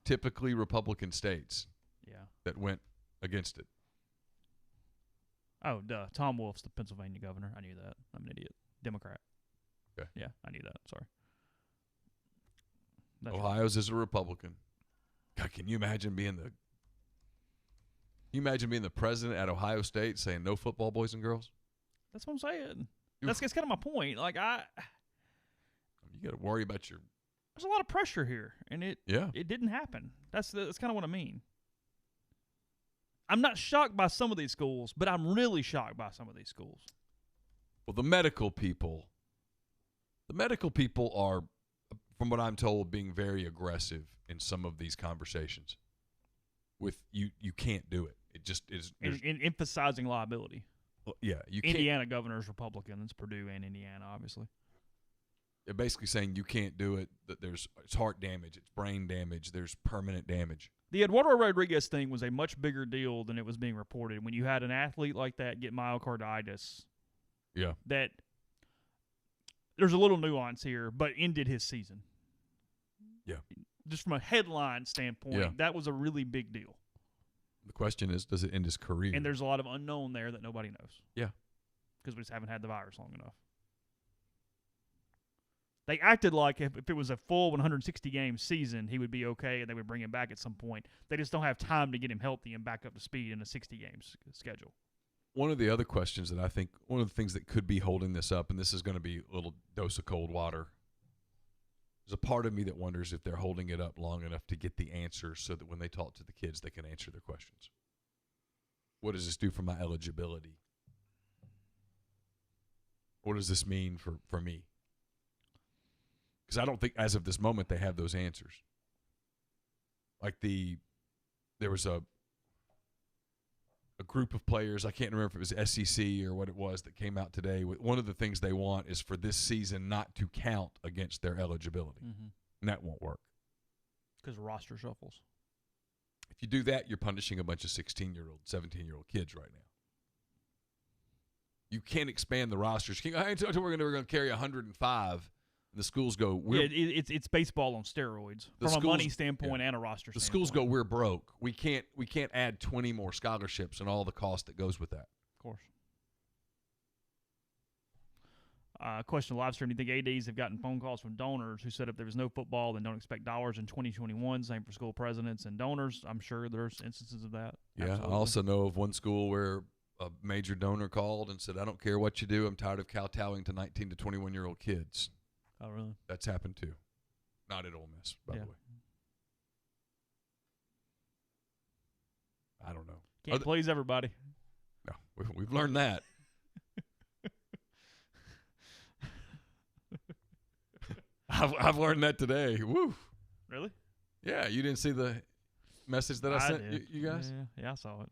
typically Republican states. Yeah. That went against it. Oh, duh. Tom Wolf's the Pennsylvania governor. I knew that. I'm an idiot. Democrat. Okay. Yeah, I knew that. Sorry. Ohio's is a Republican. God, can you imagine being the president at Ohio State saying no football, boys and girls? That's what I'm saying. That's kind of my point. Like you got to worry about your. There's a lot of pressure here, and it didn't happen. That's kind of what I mean. I'm not shocked by some of these schools, but I'm really shocked by some of these schools. Well, the medical people are, from what I'm told, being very aggressive in some of these conversations. With you can't do it. It just is. In emphasizing liability. Well, yeah, you can't. Indiana governor's Republican. It's Purdue and Indiana, obviously. They're basically saying you can't do it. That it's heart damage, it's brain damage, there's permanent damage. The Eduardo Rodriguez thing was a much bigger deal than it was being reported. When you had an athlete like that get myocarditis, that there's a little nuance here, but ended his season. Yeah. Just from a headline standpoint, that was a really big deal. The question is, does it end his career? And there's a lot of unknown there that nobody knows. Yeah. Because we just haven't had the virus long enough. They acted like if it was a full 160-game season, he would be okay and they would bring him back at some point. They just don't have time to get him healthy and back up to speed in a 60-game schedule. One of the other questions that I think, one of the things that could be holding this up, and this is going to be a little dose of cold water, there's a part of me that wonders if they're holding it up long enough to get the answers so that when they talk to the kids, they can answer their questions. What does this do for my eligibility? What does this mean for me? Because I don't think, as of this moment, they have those answers. Like there was a group of players, I can't remember if it was SEC or what it was, that came out today. One of the things they want is for this season not to count against their eligibility. Mm-hmm. And that won't work. Because roster shuffles. If you do that, you're punishing a bunch of 16-year-old, 17-year-old kids right now. You can't expand the rosters. We're going to carry 105. The schools go, it's baseball on steroids from a money standpoint and a roster standpoint. The schools go, we're broke. We can't add 20 more scholarships and all the cost that goes with that. Of course. Question live stream. Do you think ADs have gotten phone calls from donors who said if there was no football, then don't expect dollars in 2021? Same for school presidents and donors. I'm sure there's instances of that. Yeah, Absolutely. I also know of one school where a major donor called and said, I don't care what you do. I'm tired of kowtowing to 19 to 21-year-old kids. Oh, really? That's happened too. Not at Ole Miss, by the way. I don't know. Can't please everybody. No, we've learned that. I've learned that today. Woo. Really? Yeah, you didn't see the message that I sent you guys? Yeah, I saw it.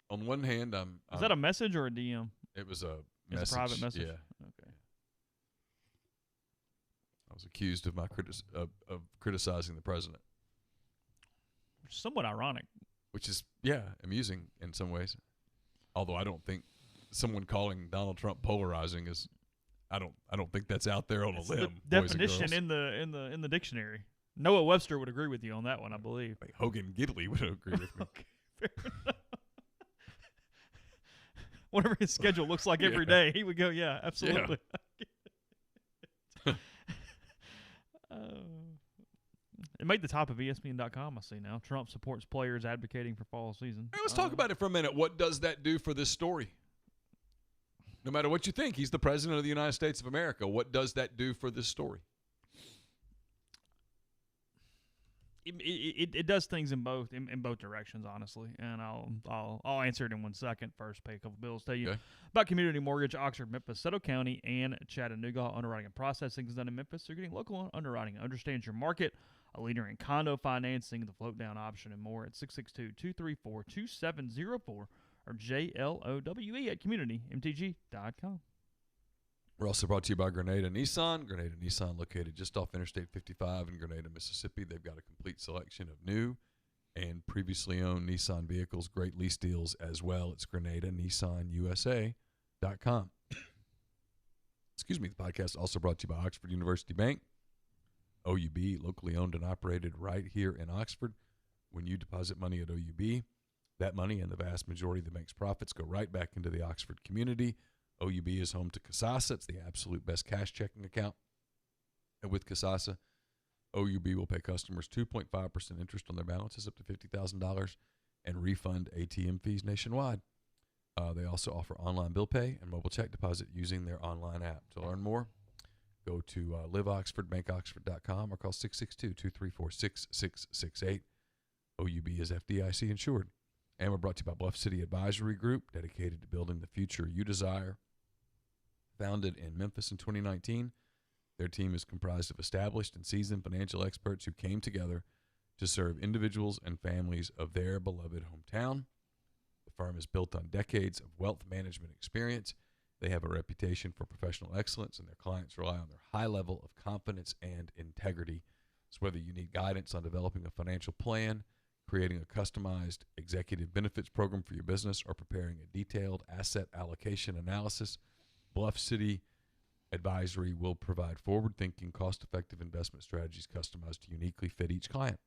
On one hand, Is that a message or a DM? It was a It's message. a private message? Yeah. Okay. I was accused of of criticizing the president. Which is somewhat ironic. Which is, amusing in some ways. Although I don't think someone calling Donald Trump polarizing is, I don't think that's out there on a limb. The definition in the dictionary. Noah Webster would agree with you on that one, I believe. Like Hogan Gidley would agree with me. Okay, fair enough. Whatever his schedule looks like every day, he would go, yeah, absolutely. Yeah. It made the top of ESPN.com, I see now. Trump supports players advocating for fall season. Hey, let's talk about it for a minute. What does that do for this story? No matter what you think, he's the president of the United States of America. What does that do for this story? It does things in both directions, honestly, and I'll answer it in 1 second. First, pay a couple bills. Tell you about Community Mortgage, Oxford, Memphis, Soto County, and Chattanooga. Underwriting and processing is done in Memphis. You're getting local underwriting, understands your market, a leader in condo financing, the float down option, and more at 662-234-2704 or JLOWE at communitymtg.com. We're also brought to you by Grenada Nissan. Grenada Nissan, located just off Interstate 55 in Grenada, Mississippi. They've got a complete selection of new and previously owned Nissan vehicles. Great lease deals as well. It's GrenadaNissanUSA.com. Excuse me. The podcast is also brought to you by Oxford University Bank. OUB, locally owned and operated right here in Oxford. When you deposit money at OUB, that money and the vast majority of the bank's profits go right back into the Oxford community. OUB is home to Kasasa. It's the absolute best cash checking account. And with Kasasa, OUB will pay customers 2.5% interest on their balances up to $50,000 and refund ATM fees nationwide. They also offer online bill pay and mobile check deposit using their online app. To learn more, go to liveoxfordbankoxford.com or call 662-234-6668. OUB is FDIC insured. And we're brought to you by Bluff City Advisory Group, dedicated to building the future you desire. Founded in Memphis in 2019, their team is comprised of established and seasoned financial experts who came together to serve individuals and families of their beloved hometown. The firm is built on decades of wealth management experience. They have a reputation for professional excellence, and their clients rely on their high level of confidence and integrity. So whether you need guidance on developing a financial plan, creating a customized executive benefits program for your business, or preparing a detailed asset allocation analysis, Bluff City Advisory will provide forward-thinking, cost-effective investment strategies customized to uniquely fit each client.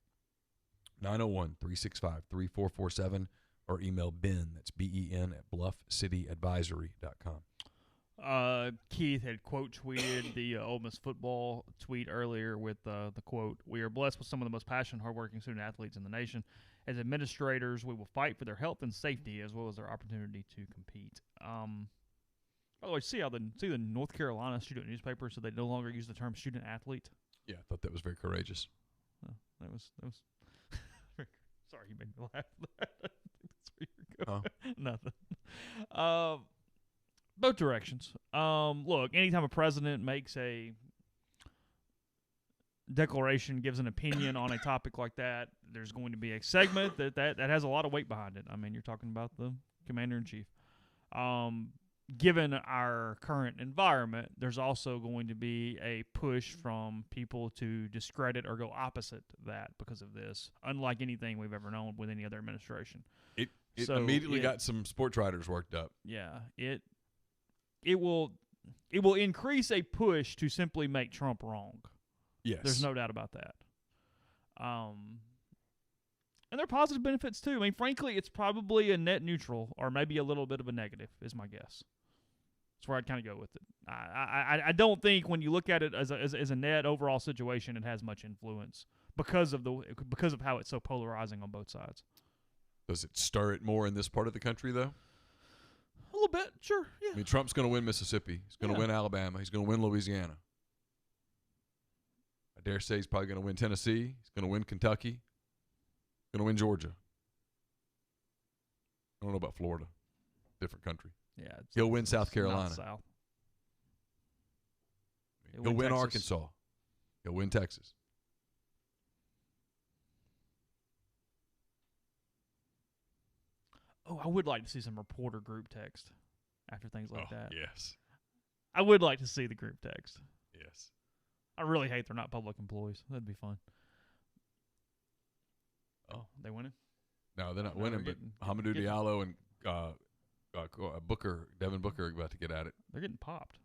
901-365-3447 or email Ben, that's B-E-N, at bluffcityadvisory.com. Keith had quote tweeted the Ole Miss football tweet earlier with the quote, "We are blessed with some of the most passionate, hardworking student athletes in the nation. As administrators, we will fight for their health and safety as well as their opportunity to compete." By the way, see the North Carolina student newspaper, so they no longer use the term student athlete. Yeah, I thought that was very courageous. That was sorry, you made me laugh. That's where you're going. Nothing. Both directions. Look, anytime a president makes a declaration, gives an opinion on a topic like that, there's going to be a segment that has a lot of weight behind it. I mean, you're talking about the commander-in-chief. Given our current environment, there's also going to be a push from people to discredit or go opposite that because of this, unlike anything we've ever known with any other administration. It immediately got some sports writers worked up. Yeah, it will increase a push to simply make Trump wrong. Yes. There's no doubt about that. And there are positive benefits too. I mean, frankly, it's probably a net neutral or maybe a little bit of a negative is my guess. That's where I'd kind of go with it. I don't think when you look at it as a net overall situation, it has much influence because of how it's so polarizing on both sides. Does it stir it more in this part of the country, though? A little bit, sure. Yeah. I mean, Trump's going to win Mississippi. He's going to win Alabama. He's going to win Louisiana. I dare say he's probably going to win Tennessee. He's going to win Kentucky. Going to win Georgia. I don't know about Florida. Different country. Yeah, he'll win South Carolina. South. He'll win Arkansas. He'll win Texas. Oh, I would like to see some reporter group text after things like that. Yes. I would like to see the group text. Yes. I really hate they're not public employees. That'd be fun. Oh, they winning? No, they're not No, winning, they're but Hamidou Diallo and Devin Booker are about to get at it. They're getting popped.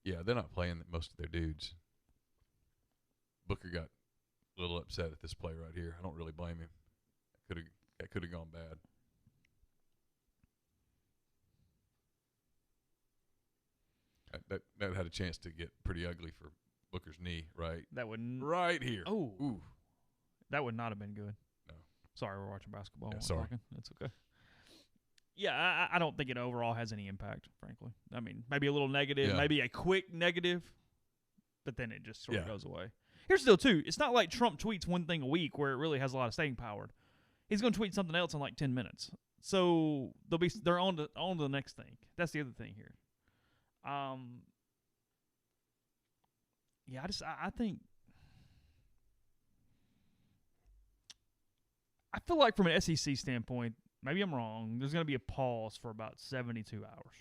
Yeah, they're not playing most of their dudes. Booker got a little upset at this play right here. I don't really blame him. That could have gone bad. That had a chance to get pretty ugly for Booker's knee, right? That would right here. Oh, ooh, that would not have been good. No. Sorry, we're watching basketball. Yeah, while sorry. Talking. That's okay. Yeah, I don't think it overall has any impact, frankly. I mean, maybe a little negative, maybe a quick negative, but then it just sort of goes away. Here's the deal, too. It's not like Trump tweets one thing a week where it really has a lot of staying power. He's going to tweet something else in like 10 minutes. So they're on to the next thing. That's the other thing here. I think I feel like from an SEC standpoint, maybe I'm wrong, there's going to be a pause for about 72 hours.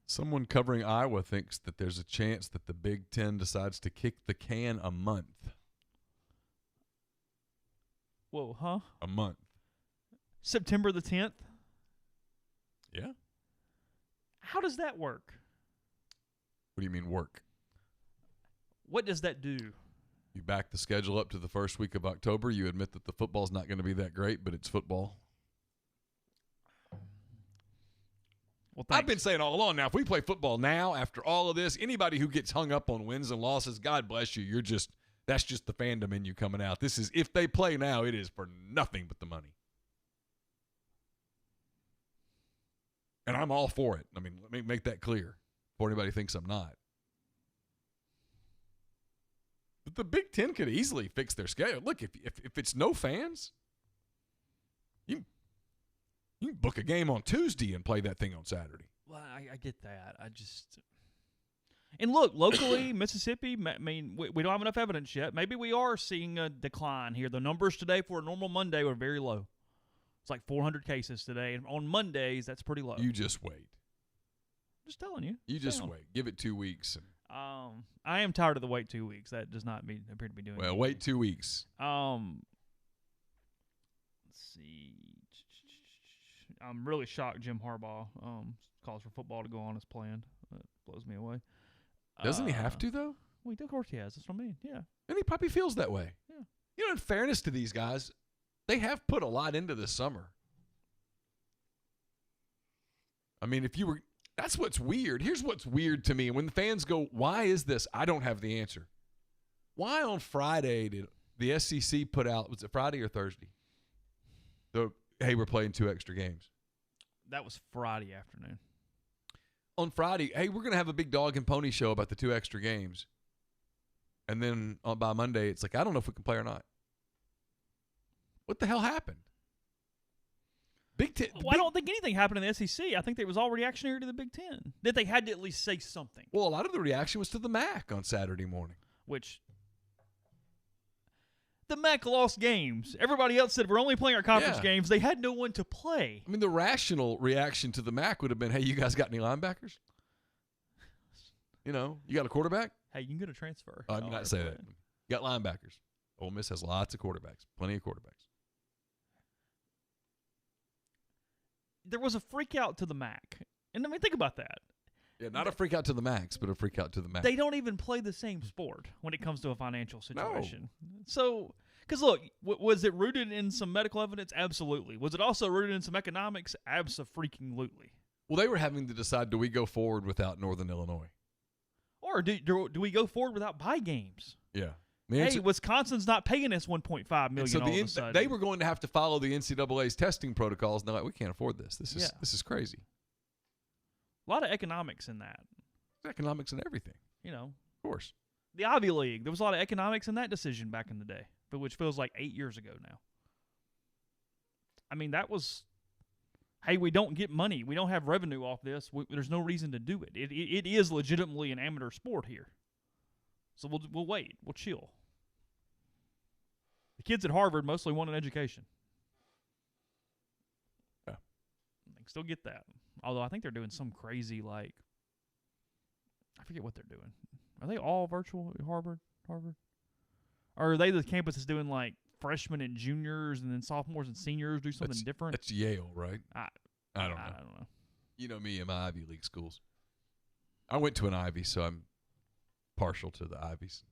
Someone covering Iowa thinks that there's a chance that the Big Ten decides to kick the can a month. Whoa, huh? A month. September the 10th? Yeah. How does that work? What do you mean work? What does that do? You back the schedule up to the first week of October. You admit that the football's not going to be that great, but it's football. Well, I've been saying all along now, if we play football now, after all of this, anybody who gets hung up on wins and losses, God bless you. That's just the fandom in you coming out. This is, if they play now, it is for nothing but the money. And I'm all for it. I mean, let me make that clear before anybody thinks I'm not. But the Big Ten could easily fix their schedule. Look, if it's no fans, you can book a game on Tuesday and play that thing on Saturday. Well, I get that. And look, locally, Mississippi, I mean, we don't have enough evidence yet. Maybe we are seeing a decline here. The numbers today for a normal Monday were very low. It's like 400 cases today. And on Mondays, that's pretty low. You just wait. Just telling you. You just wait. Give it 2 weeks. I am tired of the wait 2 weeks. That does not appear to be doing anything. Wait 2 weeks. Let's see. I'm really shocked Jim Harbaugh calls for football to go on as planned. That blows me away. Doesn't he have to, though? Well, of course he has. That's what I mean. Yeah. And he probably feels that way. Yeah. You know, in fairness to these guys, they have put a lot into this summer. I mean, that's what's weird. Here's what's weird to me. When the fans go, why is this? I don't have the answer. Why on Friday did the SEC put out, was it Friday or Thursday? Hey, we're playing 2 extra games. That was Friday afternoon. On Friday, hey, we're going to have a big dog and pony show about the 2 extra games. And then by Monday, it's like, I don't know if we can play or not. What the hell happened? Big Ten. Well, I don't think anything happened in the SEC. I think there was all reactionary to the Big Ten. That they had to at least say something. Well, a lot of the reaction was to the MAC on Saturday morning. Which the MAC lost games. Everybody else said we're only playing our conference games. They had no one to play. I mean, the rational reaction to the MAC would have been, hey, you guys got any linebackers? You know, you got a quarterback? Hey, you can get a transfer. I'm not saying that. You got linebackers. Ole Miss has lots of quarterbacks, plenty of quarterbacks. There was a freak out to the MAC. And I mean, think about that. Yeah, not a freak out to the Max, but a freak out to the MAC. They don't even play the same sport when it comes to a financial situation. No. So, because look, was it rooted in some medical evidence? Absolutely. Was it also rooted in some economics? Abso-freaking-lutely. Well, they were having to decide, do we go forward without Northern Illinois? Or do we go forward without bye games? Yeah. Hey, Wisconsin's not paying us $1.5 million so all of a sudden. They were going to have to follow the NCAA's testing protocols, and they're like, we can't afford this. This is crazy. A lot of economics in that. There's economics in everything. You know. Of course. The Ivy League. There was a lot of economics in that decision back in the day, but which feels like 8 years ago now. I mean, that was, hey, we don't get money. We don't have revenue off this. There's no reason to do it. It is legitimately an amateur sport here. So we'll wait. We'll chill. The kids at Harvard mostly want an education. Yeah. Still get that. Although I think they're doing some crazy, like, I forget what they're doing. Are they all virtual at Harvard? Or are they the campus that's doing, like, freshmen and juniors and then sophomores and seniors do something different? That's Yale, right? I don't know. I don't know. You know me and my Ivy League schools. I went to an Ivy, so I'm partial to the Ivies.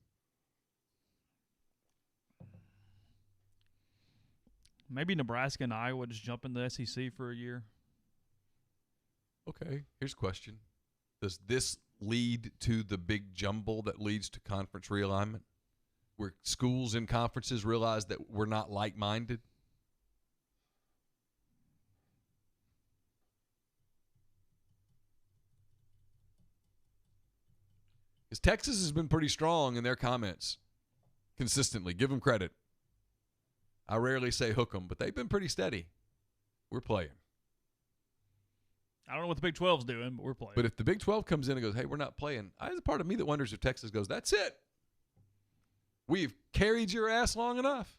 Maybe Nebraska and Iowa just jump in the SEC for a year. Okay, here's a question. Does this lead to the big jumble that leads to conference realignment, where schools and conferences realize that we're not like-minded? Because Texas has been pretty strong in their comments consistently. Give them credit. I rarely say hook them, but they've been pretty steady. We're playing. I don't know what the Big 12's doing, but we're playing. But if the Big 12 comes in and goes, hey, we're not playing, there's a part of me that wonders if Texas goes, that's it. We've carried your ass long enough.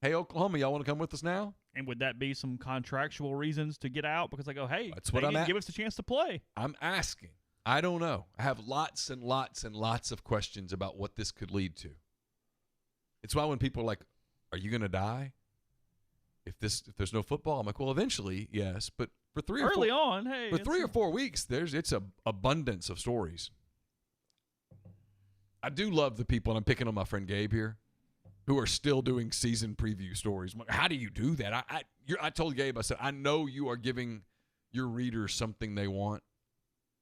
Hey, Oklahoma, y'all want to come with us now? And would that be some contractual reasons to get out? Because they go, hey, that's what I'm give us a chance to play. I'm asking. I don't know. I have lots and lots and lots of questions about what this could lead to. It's why when people are like, are you going to die if there's no football? I'm like, well, eventually, yes, but for 3 or 4 on, hey, for 3 or 4 weeks, it's a abundance of stories. I do love the people, and I'm picking on my friend Gabe here, who are still doing season preview stories. I'm like, how do you do that? I told Gabe, I said, I know you are giving your readers something they want.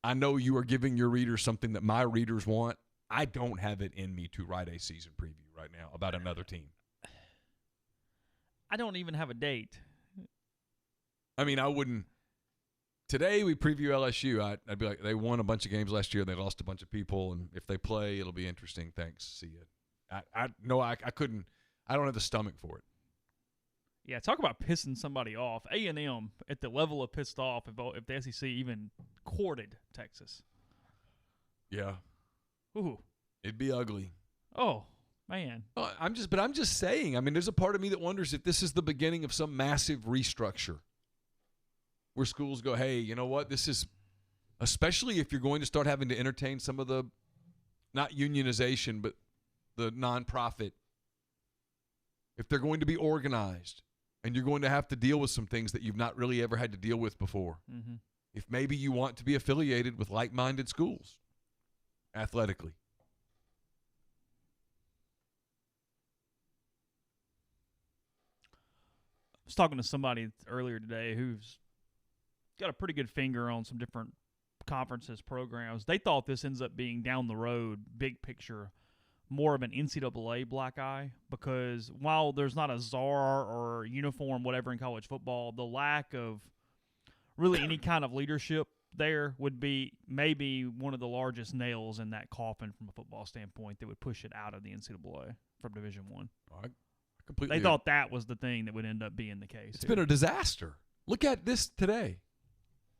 I know you are giving your readers something that my readers want. I don't have it in me to write a season preview right now about another team. I don't even have a date. I mean, I wouldn't. Today we preview LSU. I'd be like, they won a bunch of games last year. They lost a bunch of people, and if they play, it'll be interesting. Thanks. See you. I couldn't. I don't have the stomach for it. Yeah, talk about pissing somebody off. A&M at the level of pissed off if the SEC even courted Texas. Yeah. Ooh. It'd be ugly. Oh, man. I'm just saying. I mean, there's a part of me that wonders if this is the beginning of some massive restructure where schools go, hey, you know what? This is, especially if you're going to start having to entertain some of the, not unionization, but the nonprofit. If they're going to be organized and you're going to have to deal with some things that you've not really ever had to deal with before. Mm-hmm. If maybe you want to be affiliated with like-minded schools athletically. I was talking to somebody earlier today who's got a pretty good finger on some different conferences, programs. They thought this ends up being down the road, big picture, more of an NCAA black eye, because while there's not a czar or uniform, whatever, in college football, the lack of really any kind of leadership there would be maybe one of the largest nails in that coffin from a football standpoint that would push it out of the NCAA from Division I. Completely. They thought that was the thing that would end up being the case. It's been a disaster. Look at this today.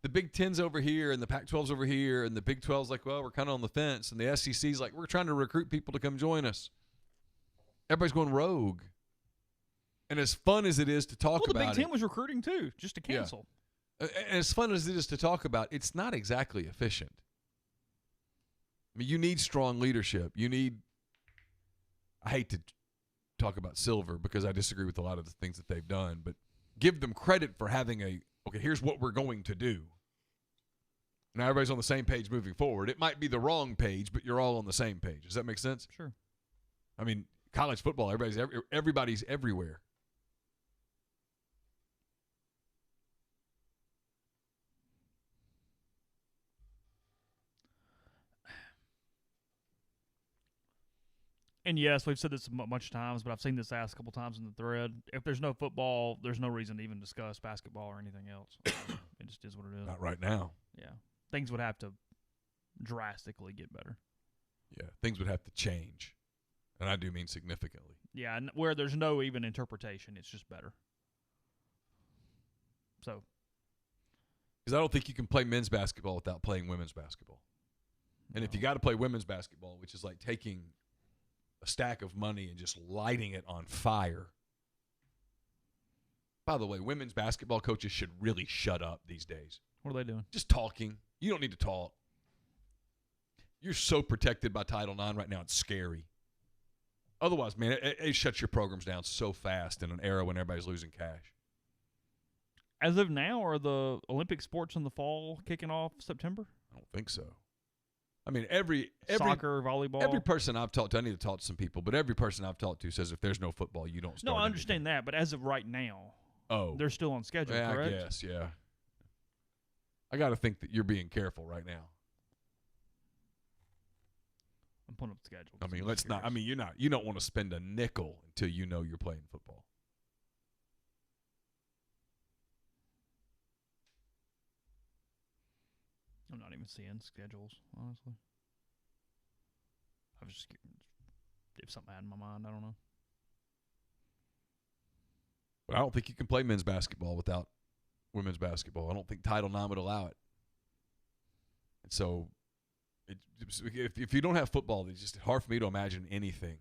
The Big Ten's over here and the Pac-12's over here, and the Big 12's like, well, we're kind of on the fence, and the SEC's like, we're trying to recruit people to come join us. Everybody's going rogue. And as fun as it is to talk about it. Well, the Big Ten was recruiting too, just to cancel. Yeah. And as fun as it is to talk about, it's not exactly efficient. I mean, you need strong leadership. You need – I hate to talk about Silver because I disagree with a lot of the things that they've done, but give them credit for having okay, here's what we're going to do. Now everybody's on the same page moving forward. It might be the wrong page, but you're all on the same page. Does that make sense? Sure. I mean, college football, everybody's everywhere. And yes, we've said this a bunch of times, but I've seen this asked a couple times in the thread. If there's no football, there's no reason to even discuss basketball or anything else. It just is what it is. Not right now. Yeah. Things would have to drastically get better. Yeah, things would have to change. And I do mean significantly. Yeah, and where there's no even interpretation, it's just better. So. Because I don't think you can play men's basketball without playing women's basketball. And if you got to play women's basketball, which is like taking a stack of money and just lighting it on fire, By the way, women's basketball coaches should really shut up these days. What are they doing? Just talking. You don't need to talk. You're so protected by Title IX right now, it's scary. Otherwise, man, it shuts your programs down so fast in an era when everybody's losing cash. As of now, are the Olympic sports in the fall kicking off September? I don't think so. I mean, every soccer, volleyball. Every person I've talked to, I need to talk to some people, but every person I've talked to says if there's no football, you don't start. No, I understand that, but as of right now, they're still on schedule, yeah, correct? I guess, yeah. I got to think that you're being careful right now. I'm pulling up the schedule. I mean, let's not. I mean, you don't want to spend a nickel until you know you're playing football. I'm not even seeing schedules, honestly. I was just if something had in my mind, I don't know. But I don't think you can play men's basketball without women's basketball. I don't think Title IX would allow it. And so, if you don't have football, it's just hard for me to imagine anything.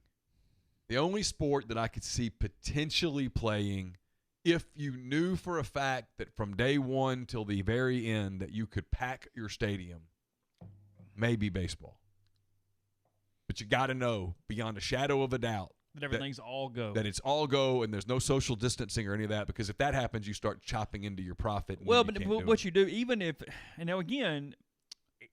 The only sport that I could see potentially playing, if you knew for a fact that from day one till the very end that you could pack your stadium, maybe baseball. But you got to know beyond a shadow of a doubt that everything's all go. That it's all go and there's no social distancing or any of that, because if that happens, you start chopping into your profit. Well, but what you do, even if, and now again,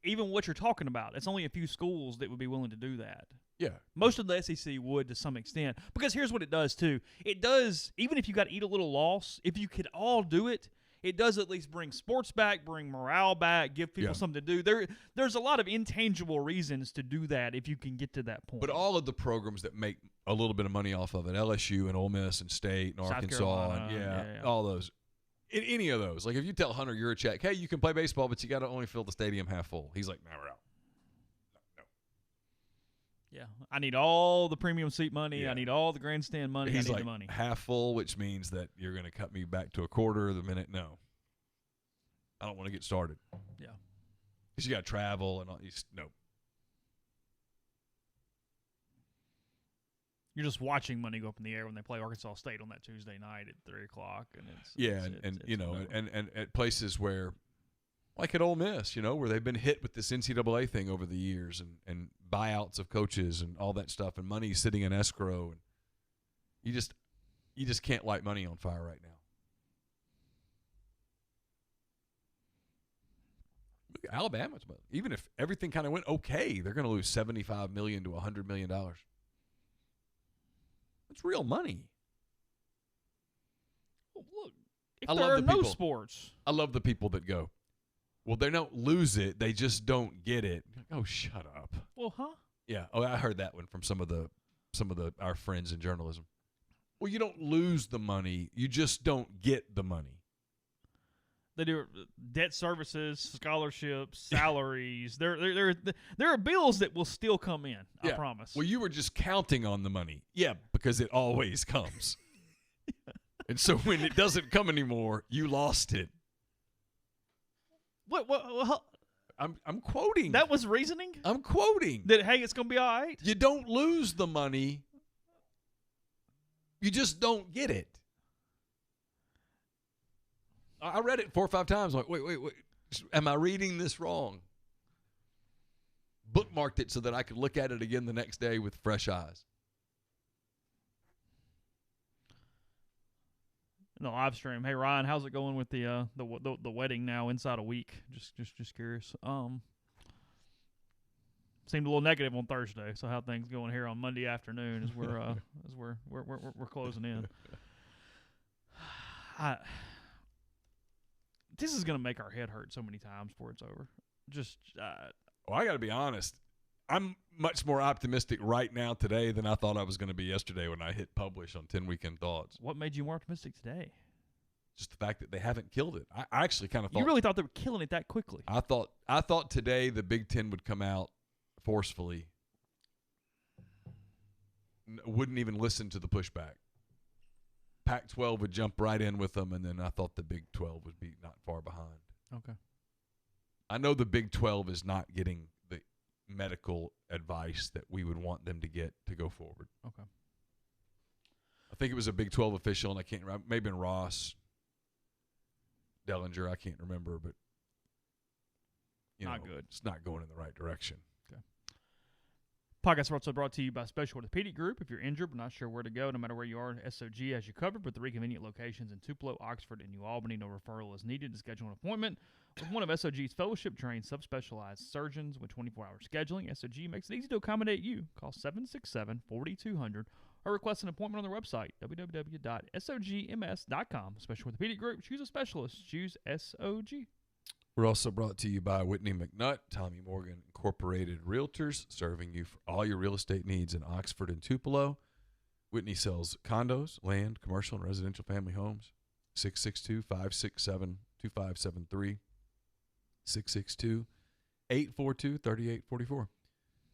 even what you're talking about, it's only a few schools that would be willing to do that. Yeah. Most of the SEC would to some extent. Because here's what it does, too. It does, even if you got to eat a little loss, if you could all do it, it does at least bring sports back, bring morale back, give people something to do. There's a lot of intangible reasons to do that if you can get to that point. But all of the programs that make a little bit of money off of it, LSU and Ole Miss and State and South Arkansas, Carolina, and all those. Any of those. Like if you tell Hunter Yurachek, hey, you can play baseball, but you got to only fill the stadium half full. He's like, nah, we're out. No. Yeah, I need all the premium seat money. Yeah. I need all the grandstand money. He's I need like the money. half full, which means that you're going to cut me back to a quarter the minute. No. I don't want to get started. Yeah. Because you got to travel and all. No. You're just watching money go up in the air when they play Arkansas State on that Tuesday night at 3:00, and it's and at places where, like at Ole Miss, where they've been hit with this NCAA thing over the years and buyouts of coaches and all that stuff and money sitting in escrow, and you just can't light money on fire right now. Look at Alabama, even if everything kind of went okay, they're going to lose $75 million to $100 million. It's real money. Well, look, if there are no sports. I love the people that go, well, they don't lose it. They just don't get it. Oh, shut up. Well, huh? Yeah. Oh, I heard that one from some of our friends in journalism. Well, you don't lose the money. You just don't get the money. They do debt services, scholarships, salaries. There are bills that will still come in. I promise. Well, you were just counting on the money. Yeah, because it always comes. And so when it doesn't come anymore, you lost it. What I'm quoting. That was reasoning? I'm quoting. That, hey, it's going to be all right? You don't lose the money. You just don't get it. I read it 4 or 5 times. I'm like, wait. Am I reading this wrong? Bookmarked it so that I could look at it again the next day with fresh eyes. In the live stream, hey Ryan, how's it going with the wedding now inside a week? Just curious. Seemed a little negative on Thursday. So how things going here on Monday afternoon as we're closing in. This is going to make our head hurt so many times before it's over. I got to be honest. I'm much more optimistic right now today than I thought I was going to be yesterday when I hit publish on 10 Weekend Thoughts. What made you more optimistic today? Just the fact that they haven't killed it. I actually kind of thought. You really thought they were killing it that quickly? I thought today the Big Ten would come out forcefully. Wouldn't even listen to the pushback. Pac-12 would jump right in with them, and then I thought the Big 12 would be not far behind. Okay. I know the Big 12 is not getting the medical advice that we would want them to get to go forward. Okay. I think it was a Big 12 official, and I can't remember, maybe in Ross, Dellinger, I can't remember, but Not good. It's not going in the right direction. Podcast also brought to you by Special Orthopedic Group. If you're injured but not sure where to go, no matter where you are, SOG has you covered with 3 convenient locations in Tupelo, Oxford, and New Albany. No referral is needed to schedule an appointment with one of SOG's fellowship-trained, subspecialized surgeons with 24-hour scheduling. SOG makes it easy to accommodate you. Call 767-4200 or request an appointment on their website, www.sogms.com. Special Orthopedic Group. Choose a specialist. Choose SOG. We're also brought to you by Whitney McNutt, Tommy Morgan Incorporated Realtors, serving you for all your real estate needs in Oxford and Tupelo. Whitney sells condos, land, commercial, and residential family homes. 662-567-2573. 662-842-3844.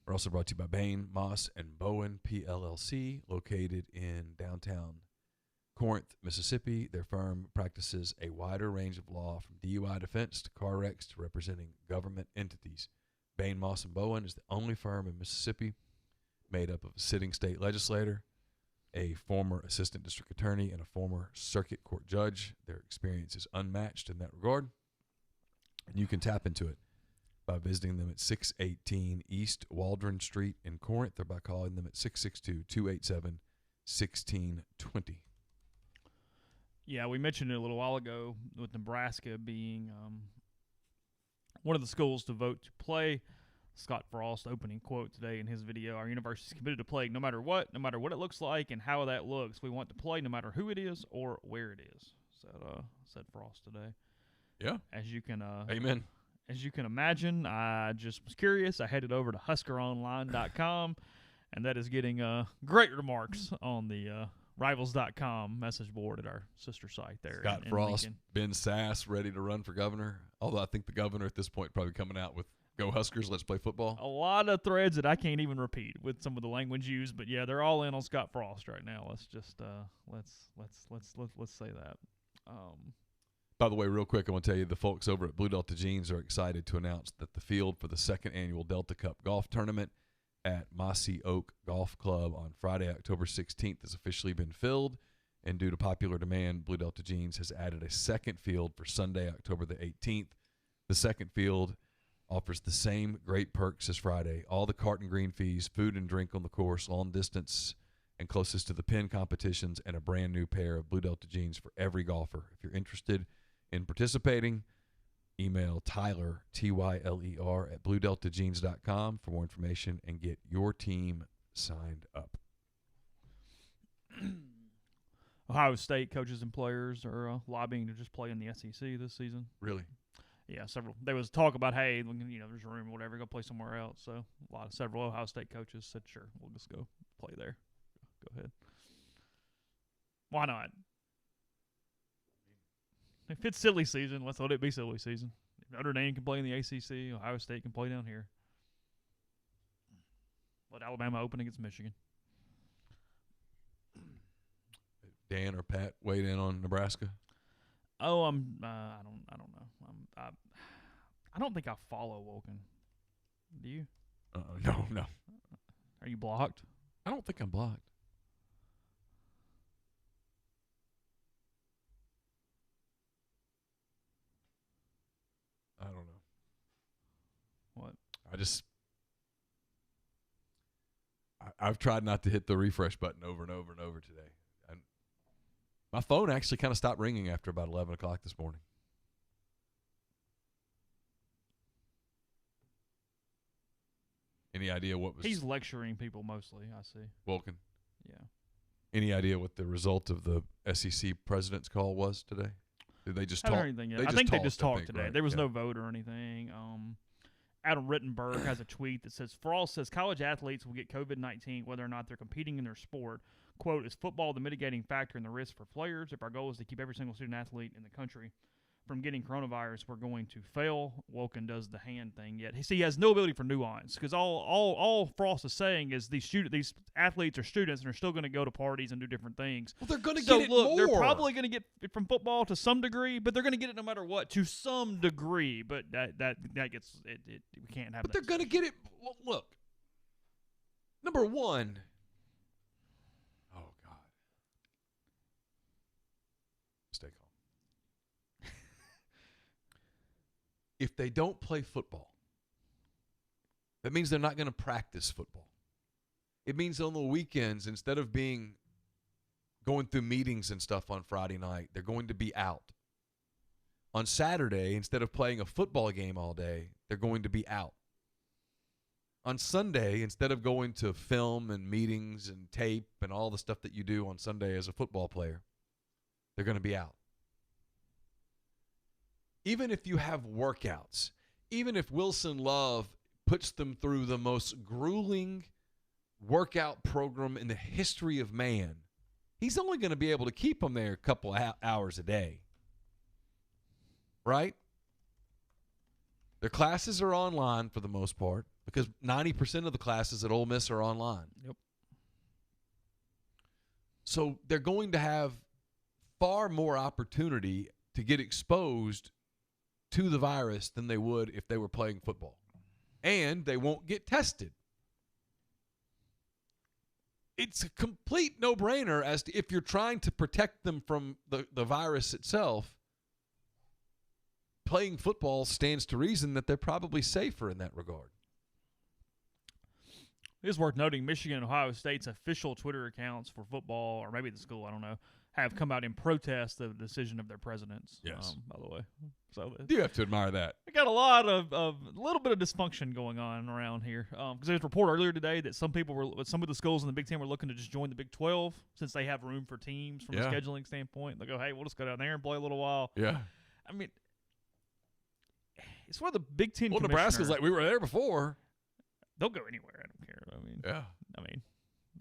We're also brought to you by Bain, Moss, and Bowen, PLLC, located in downtown Corinth, Mississippi. Their firm practices a wider range of law from DUI defense to car wrecks to representing government entities. Bain, Moss, and Bowen is the only firm in Mississippi made up of a sitting state legislator, a former assistant district attorney, and a former circuit court judge. Their experience is unmatched in that regard, and you can tap into it by visiting them at 618 East Waldron Street in Corinth or by calling them at 662-287-1620. Yeah, we mentioned it a little while ago with Nebraska being one of the schools to vote to play. Scott Frost opening quote today in his video: "Our university is committed to playing no matter what it looks like and how that looks. We want to play no matter who it is or where it is," said Frost today. Yeah. As you can Amen. As you can imagine, I just was curious. I headed over to HuskerOnline.com, and that is getting great remarks on the Rivals.com message board at our sister site there. Scott Frost, Ben Sass ready to run for governor. Although I think the governor at this point probably coming out with "Go Huskers, let's play football." A lot of threads that I can't even repeat with some of the language used, but yeah, they're all in on Scott Frost right now. Let's just let's say that. By the way, real quick, I want to tell you the folks over at Blue Delta Jeans are excited to announce that the field for the 2nd annual Delta Cup golf tournament at Mossy Oak Golf Club on Friday, October 16th has officially been filled, and due to popular demand, Blue Delta Jeans has added a second field for Sunday, October the 18th. The second field offers the same great perks as Friday: all the cart and green fees, food and drink on the course, long distance and closest to the pin competitions, and a brand new pair of Blue Delta Jeans for every golfer. If you're interested in participating, email Tyler, Tyler, at BlueDeltaJeans.com for more information and get your team signed up. Ohio State coaches and players are lobbying to just play in the SEC this season. Really? Yeah, several. There was talk about, hey, there's room or whatever, go play somewhere else. So several Ohio State coaches said, sure, we'll just go play there. Go ahead. Why not? If it's silly season, let's let it be silly season. If Notre Dame can play in the ACC, Ohio State can play down here. Let Alabama open against Michigan. Dan or Pat weighed in on Nebraska? Oh, I don't know. I don't think I follow Woken. Do you? No. Are you blocked? I don't think I'm blocked. I don't know. What? I've tried not to hit the refresh button over and over and over today. My phone actually kind of stopped ringing after about 11 o'clock this morning. Any idea what was... He's lecturing people mostly, I see. Wilkin? Yeah. Any idea what the result of the SEC president's call was today? Did they just talk? Haven't heard anything yet. I think they just talked today. Right? There was no vote or anything. Adam Rittenberg has a tweet that says, Frost says college athletes will get COVID-19 whether or not they're competing in their sport. Quote, is football the mitigating factor in the risk for players? If our goal is to keep every single student athlete in the country from getting coronavirus, we're going to fail. Woken does the hand thing yet. He has no ability for nuance because all Frost is saying is these athletes are students and are still going to go to parties and do different things. Well, they're going to get it more. They're probably going to get it from football to some degree, but they're going to get it no matter what to some degree. But that gets it. We can't have. But they're going to get it. Look, number one. Oh God. Stay calm. if they don't play football, that means they're not going to practice football. It means on the weekends, instead of going through meetings and stuff on Friday night, they're going to be out. On Saturday, instead of playing a football game all day, they're going to be out. On Sunday, instead of going to film and meetings and tape and all the stuff that you do on Sunday as a football player, they're going to be out. Even if you have workouts, even if Wilson Love puts them through the most grueling workout program in the history of man, he's only going to be able to keep them there a couple hours a day. Right? Their classes are online for the most part because 90% of the classes at Ole Miss are online. Yep. So they're going to have far more opportunity to get exposed to the virus than they would if they were playing football. And they won't get tested. It's a complete no-brainer as to if you're trying to protect them from the virus itself, playing football stands to reason that they're probably safer in that regard. It is worth noting Michigan and Ohio State's official Twitter accounts for football, or maybe the school, I don't know, have come out in protest of the decision of their presidents. Yes. By the way. So You have to admire that. we got a lot of a little bit of dysfunction going on around here. Because there was a report earlier today that some of the schools in the Big Ten were looking to just join the Big 12 since they have room for teams from a scheduling standpoint. They go, hey, we'll just go down there and play a little while. Yeah. I mean, it's where the Big Ten Nebraska's like, we were there before. They'll go anywhere. I don't care.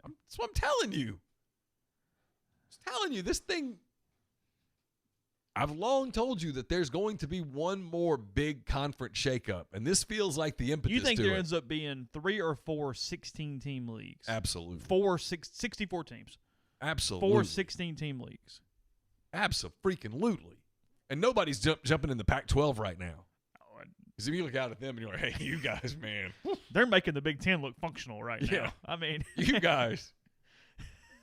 That's what I'm telling you. This thing, I've long told you that there's going to be one more big conference shakeup, and this feels like the impetus. You think to there it. ends up being 3 or 4 16-team leagues? Absolutely. 64 teams. Absolutely. 4 16-team leagues. Absolutely. And nobody's jumping in the Pac-12 right now. Because if you look out at them and you're like, hey, you guys, man. They're making the Big Ten look functional right now. Yeah. I mean. You guys.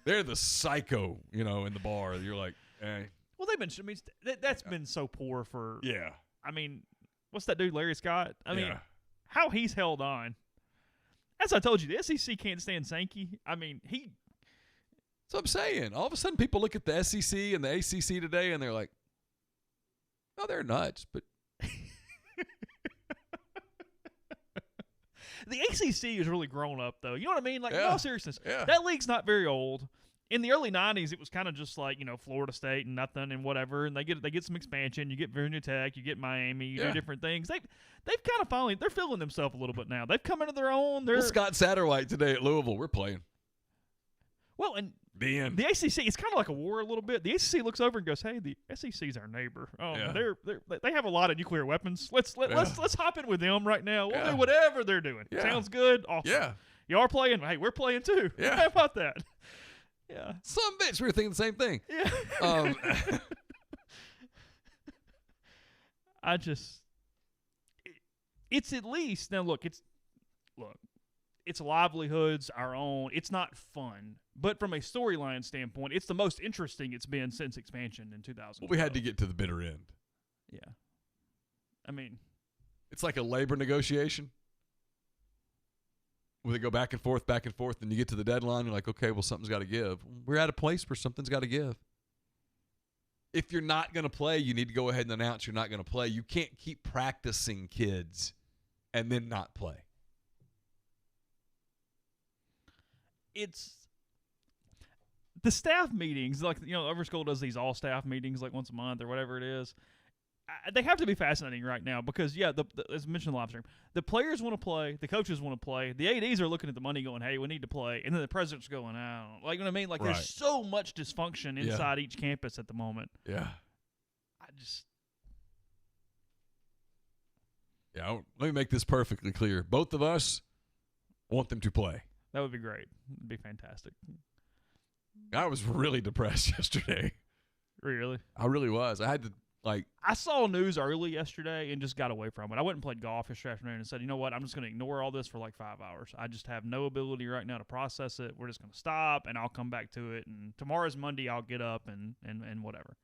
They're the psycho, in the bar. You're like, hey. Well, that's been so poor for. Yeah. I mean, what's that dude, Larry Scott? I mean, Yeah. how he's held on. As I told you, the SEC can't stand Sankey. I mean, That's what I'm saying. All of a sudden, people look at the SEC and the ACC today, and they're like, oh, they're nuts, but. The ACC has really grown up, though. You know what I mean? Like, in Yeah. all seriousness, Yeah. that league's not very old. In the early 90s, it was kind of just like, Florida State and nothing and whatever, and they get some expansion. You get Virginia Tech, you get Miami, you do different things. They've kind of they're feeling themselves a little bit now. They've come into their own. Well, Scott Satterwhite today at Louisville, we're playing. Well, and The the ACC, it's kind of like a war a little bit. The ACC looks over and goes, "Hey, the SEC's our neighbor. They have a lot of nuclear weapons. Let's hop in with them right now. We'll do whatever they're doing. Yeah. Sounds good. Awesome. Yeah. You are playing. Hey, we're playing too. Yeah. How about that? Yeah. Some bitch, we were thinking the same thing. Yeah. It's at least now. Look, it's livelihoods, our own. It's not fun, but from a storyline standpoint, it's the most interesting it's been since expansion in 2000. Well, we had to get to the bitter end. Yeah. I mean, it's like a labor negotiation where they go back and forth, and you get to the deadline. You're like, okay, well, something's got to give. We're at a place where something's got to give. If you're not going to play, you need to go ahead and announce you're not going to play. You can't keep practicing kids and then not play. It's the staff meetings, like, every school does these all-staff meetings like once a month or whatever it is. They have to be fascinating right now because, as mentioned in the live stream, the players want to play, the coaches want to play, the ADs are looking at the money going, hey, we need to play, and then the president's going, I don't. Like, you know what I mean? Like, There's so much dysfunction inside each campus at the moment. Yeah. Let me make this perfectly clear. Both of us want them to play. That would be great. It'd be fantastic. I was really depressed yesterday. Really? I really was. I had to, I saw news early yesterday and just got away from it. I went and played golf yesterday afternoon and said, you know what, I'm just going to ignore all this for like 5 hours. I just have no ability right now to process it. We're just going to stop, and I'll come back to it. And tomorrow's Monday. I'll get up and whatever.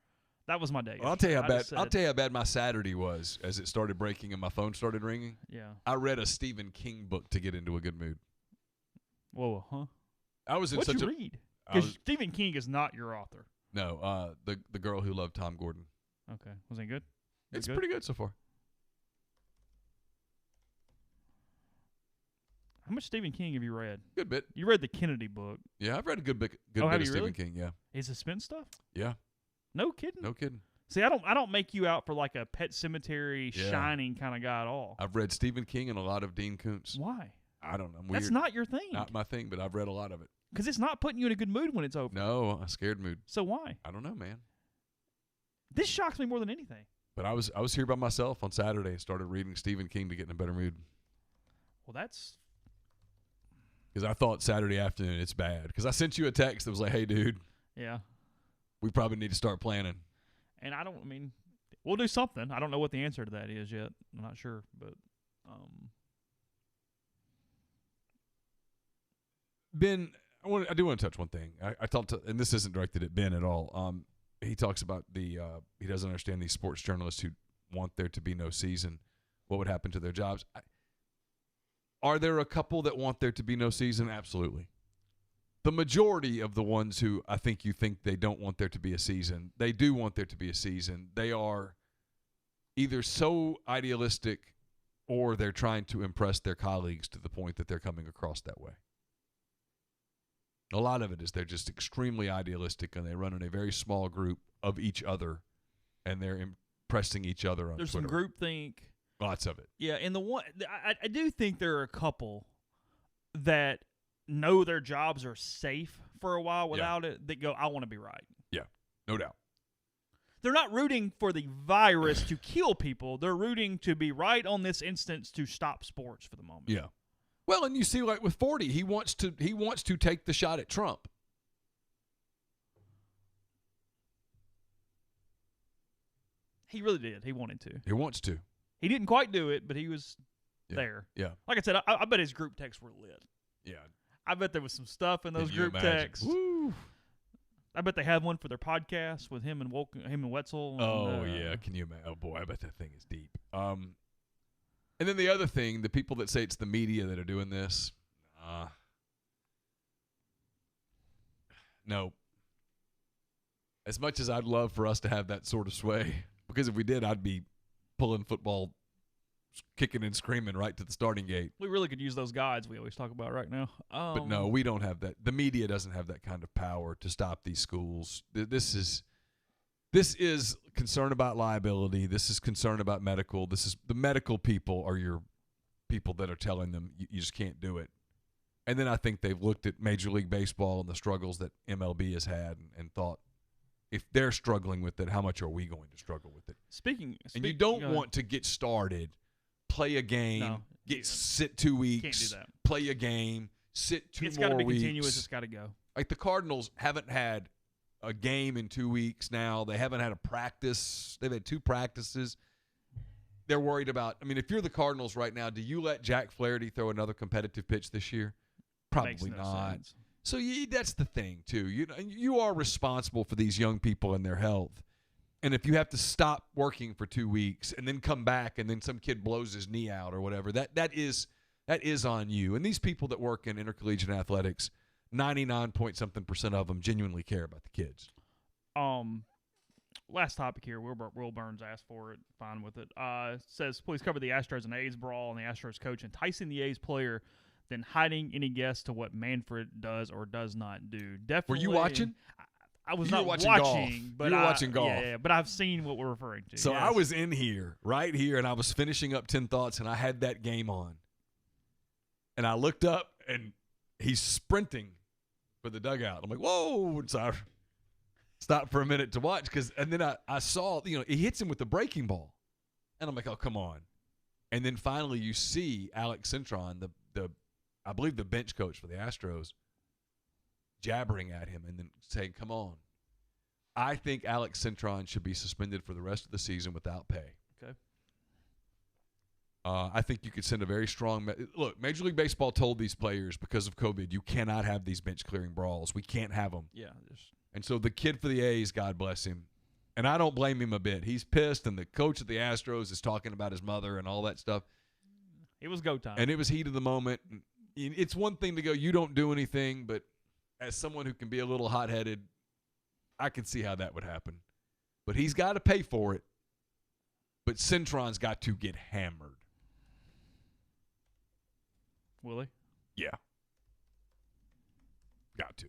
That was my day. Well, I'll tell you how bad my Saturday was as it started breaking and my phone started ringing. Yeah. I read a Stephen King book to get into a good mood. Whoa, huh? I was in What'd such you a read? Because Stephen King is not your author. No, the girl who loved Tom Gordon. Okay. Was it good? It's pretty good so far. How much Stephen King have you read? Good bit. You read the Kennedy book. Yeah, I've read a good bit have of you Stephen really? King. Yeah. His suspense stuff? Yeah. No kidding. No kidding. See, I don't make you out for like a Pet Cemetery Yeah. Shining kind of guy at all. I've read Stephen King and a lot of Dean Koontz. Why? I don't know. I'm weird. That's not your thing. Not my thing, but I've read a lot of it. Because it's not putting you in a good mood when it's over. No, a scared mood. So why? I don't know, man. This shocks me more than anything. But I was here by myself on Saturday and started reading Stephen King to get in a better mood. Well, that's... Because I thought Saturday afternoon it's bad. Because I sent you a text that was like, hey, dude, Yeah. we probably need to start planning. And we'll do something. I don't know what the answer to that is yet. I'm not sure, but... Ben, I do want to touch one thing. I talked to, and this isn't directed at Ben at all. He talks about he doesn't understand these sports journalists who want there to be no season. What would happen to their jobs? Are there a couple that want there to be no season? Absolutely. The majority of the ones who I think you think they don't want there to be a season, they do want there to be a season. They are either so idealistic or they're trying to impress their colleagues to the point that they're coming across that way. A lot of it is they're just extremely idealistic and they run in a very small group of each other and they're impressing each other on There's Twitter. some groupthink. Lots of it. Yeah, and I do think there are a couple that know their jobs are safe for a while without it that go, I want to be right. Yeah, no doubt. They're not rooting for the virus to kill people. They're rooting to be right on this instance to stop sports for the moment. Yeah. Well, and you see, like with 40, he wants to take the shot at Trump. He really did. He wanted to. He wants to. He didn't quite do it, but he was there. Yeah. Like I said, I bet his group texts were lit. Yeah. I bet there was some stuff in those Can you group imagine? texts. Woo. I bet they had one for their podcast with him and Wetzel. And, yeah. Can you imagine? Oh, boy, I bet that thing is deep. And then the other thing, the people that say it's the media that are doing this, no. As much as I'd love for us to have that sort of sway, because if we did, I'd be pulling football, kicking and screaming right to the starting gate. We really could use those guides we always talk about right now. But no, we don't have that. The media doesn't have that kind of power to stop these schools. This is concern about liability. This is concern about medical. This is the medical people are your people that are telling them you just can't do it. And then I think they've looked at Major League Baseball and the struggles that MLB has had and thought, if they're struggling with it, how much are we going to struggle with it? And you don't want to get started, play a game, sit 2 weeks, can't do that. Play a game, sit 2 more weeks. It's got to be continuous. It's got to go. Like the Cardinals haven't had a game in 2 weeks now. They haven't had a practice. They've had 2 practices. They're worried about – I mean, if you're the Cardinals right now, do you let Jack Flaherty throw another competitive pitch this year? Probably not. Sense. So that's the thing, too. You are responsible for these young people and their health. And if you have to stop working for 2 weeks and then come back and then some kid blows his knee out or whatever, that is on you. And these people that work in intercollegiate athletics, 99-point-something% of them genuinely care about the kids. Last topic here. Will Burns asked for it. Fine with it. Says, please cover the Astros and A's brawl and the Astros coach enticing the A's player than hiding any guess to what Manfred does or does not do. Definitely. Were you watching? I was you not watching watching, golf. but you were watching golf. Yeah, but I've seen what we're referring to. So yes. I was in here, right here, and I was finishing up 10 Thoughts, and I had that game on. And I looked up, and he's sprinting for the dugout. I'm like, whoa. So I stopped for a minute to watch, and then I saw, he hits him with the breaking ball. And I'm like, oh, come on. And then finally you see Alex Cintron, I believe the bench coach for the Astros, jabbering at him and then saying, come on. I think Alex Cintron should be suspended for the rest of the season without pay. Okay. I think you could send a very strong look, Major League Baseball told these players because of COVID, you cannot have these bench-clearing brawls. We can't have them. Yeah. And so the kid for the A's, God bless him, And I don't blame him a bit. He's pissed, and the coach of the Astros is talking about his mother and all that stuff. It was go time. And it was heat of the moment. It's one thing to go, you don't do anything, but as someone who can be a little hot-headed, I can see how that would happen. But he's got to pay for it. But Centron's got to get hammered. Will he? Yeah. Got to.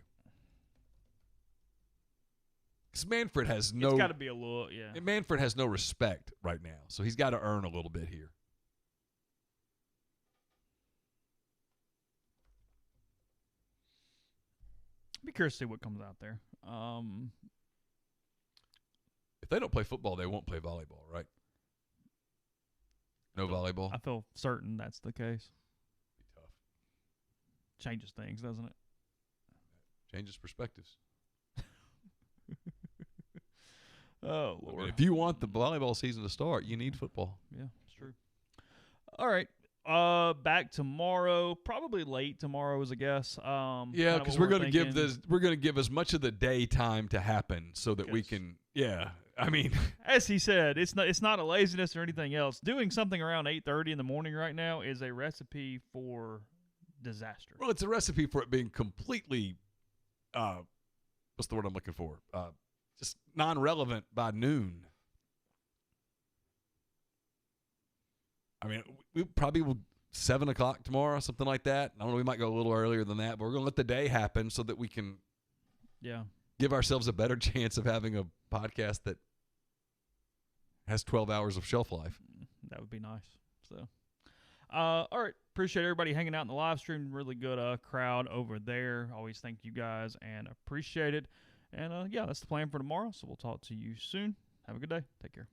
Because Manfred has no... It's got to be a little, yeah. Manfred has no respect right now, so he's got to earn a little bit here. Be curious to see what comes out there. If they don't play football, they won't play volleyball, right? No volleyball? I feel certain that's the case. Be tough. Changes things, doesn't it? Changes perspectives. Oh, Lord. I mean, if you want the volleyball season to start, you need football. Yeah, it's true. All right. Back tomorrow, probably late tomorrow as a guess. Yeah, because we're going to give as much of the day time to happen so that we can. Yeah, I mean, as he said, it's not a laziness or anything else. Doing something around 8:30 in the morning right now is a recipe for disaster. Well, it's a recipe for it being completely. What's the word I'm looking for? Just non-relevant by noon. I mean, we probably will 7 o'clock tomorrow, something like that. I don't know. We might go a little earlier than that, but we're going to let the day happen so that we can give ourselves a better chance of having a podcast that has 12 hours of shelf life. That would be nice. So, all right. Appreciate everybody hanging out in the live stream. Really good crowd over there. Always thank you guys and appreciate it. And, that's the plan for tomorrow. So we'll talk to you soon. Have a good day. Take care.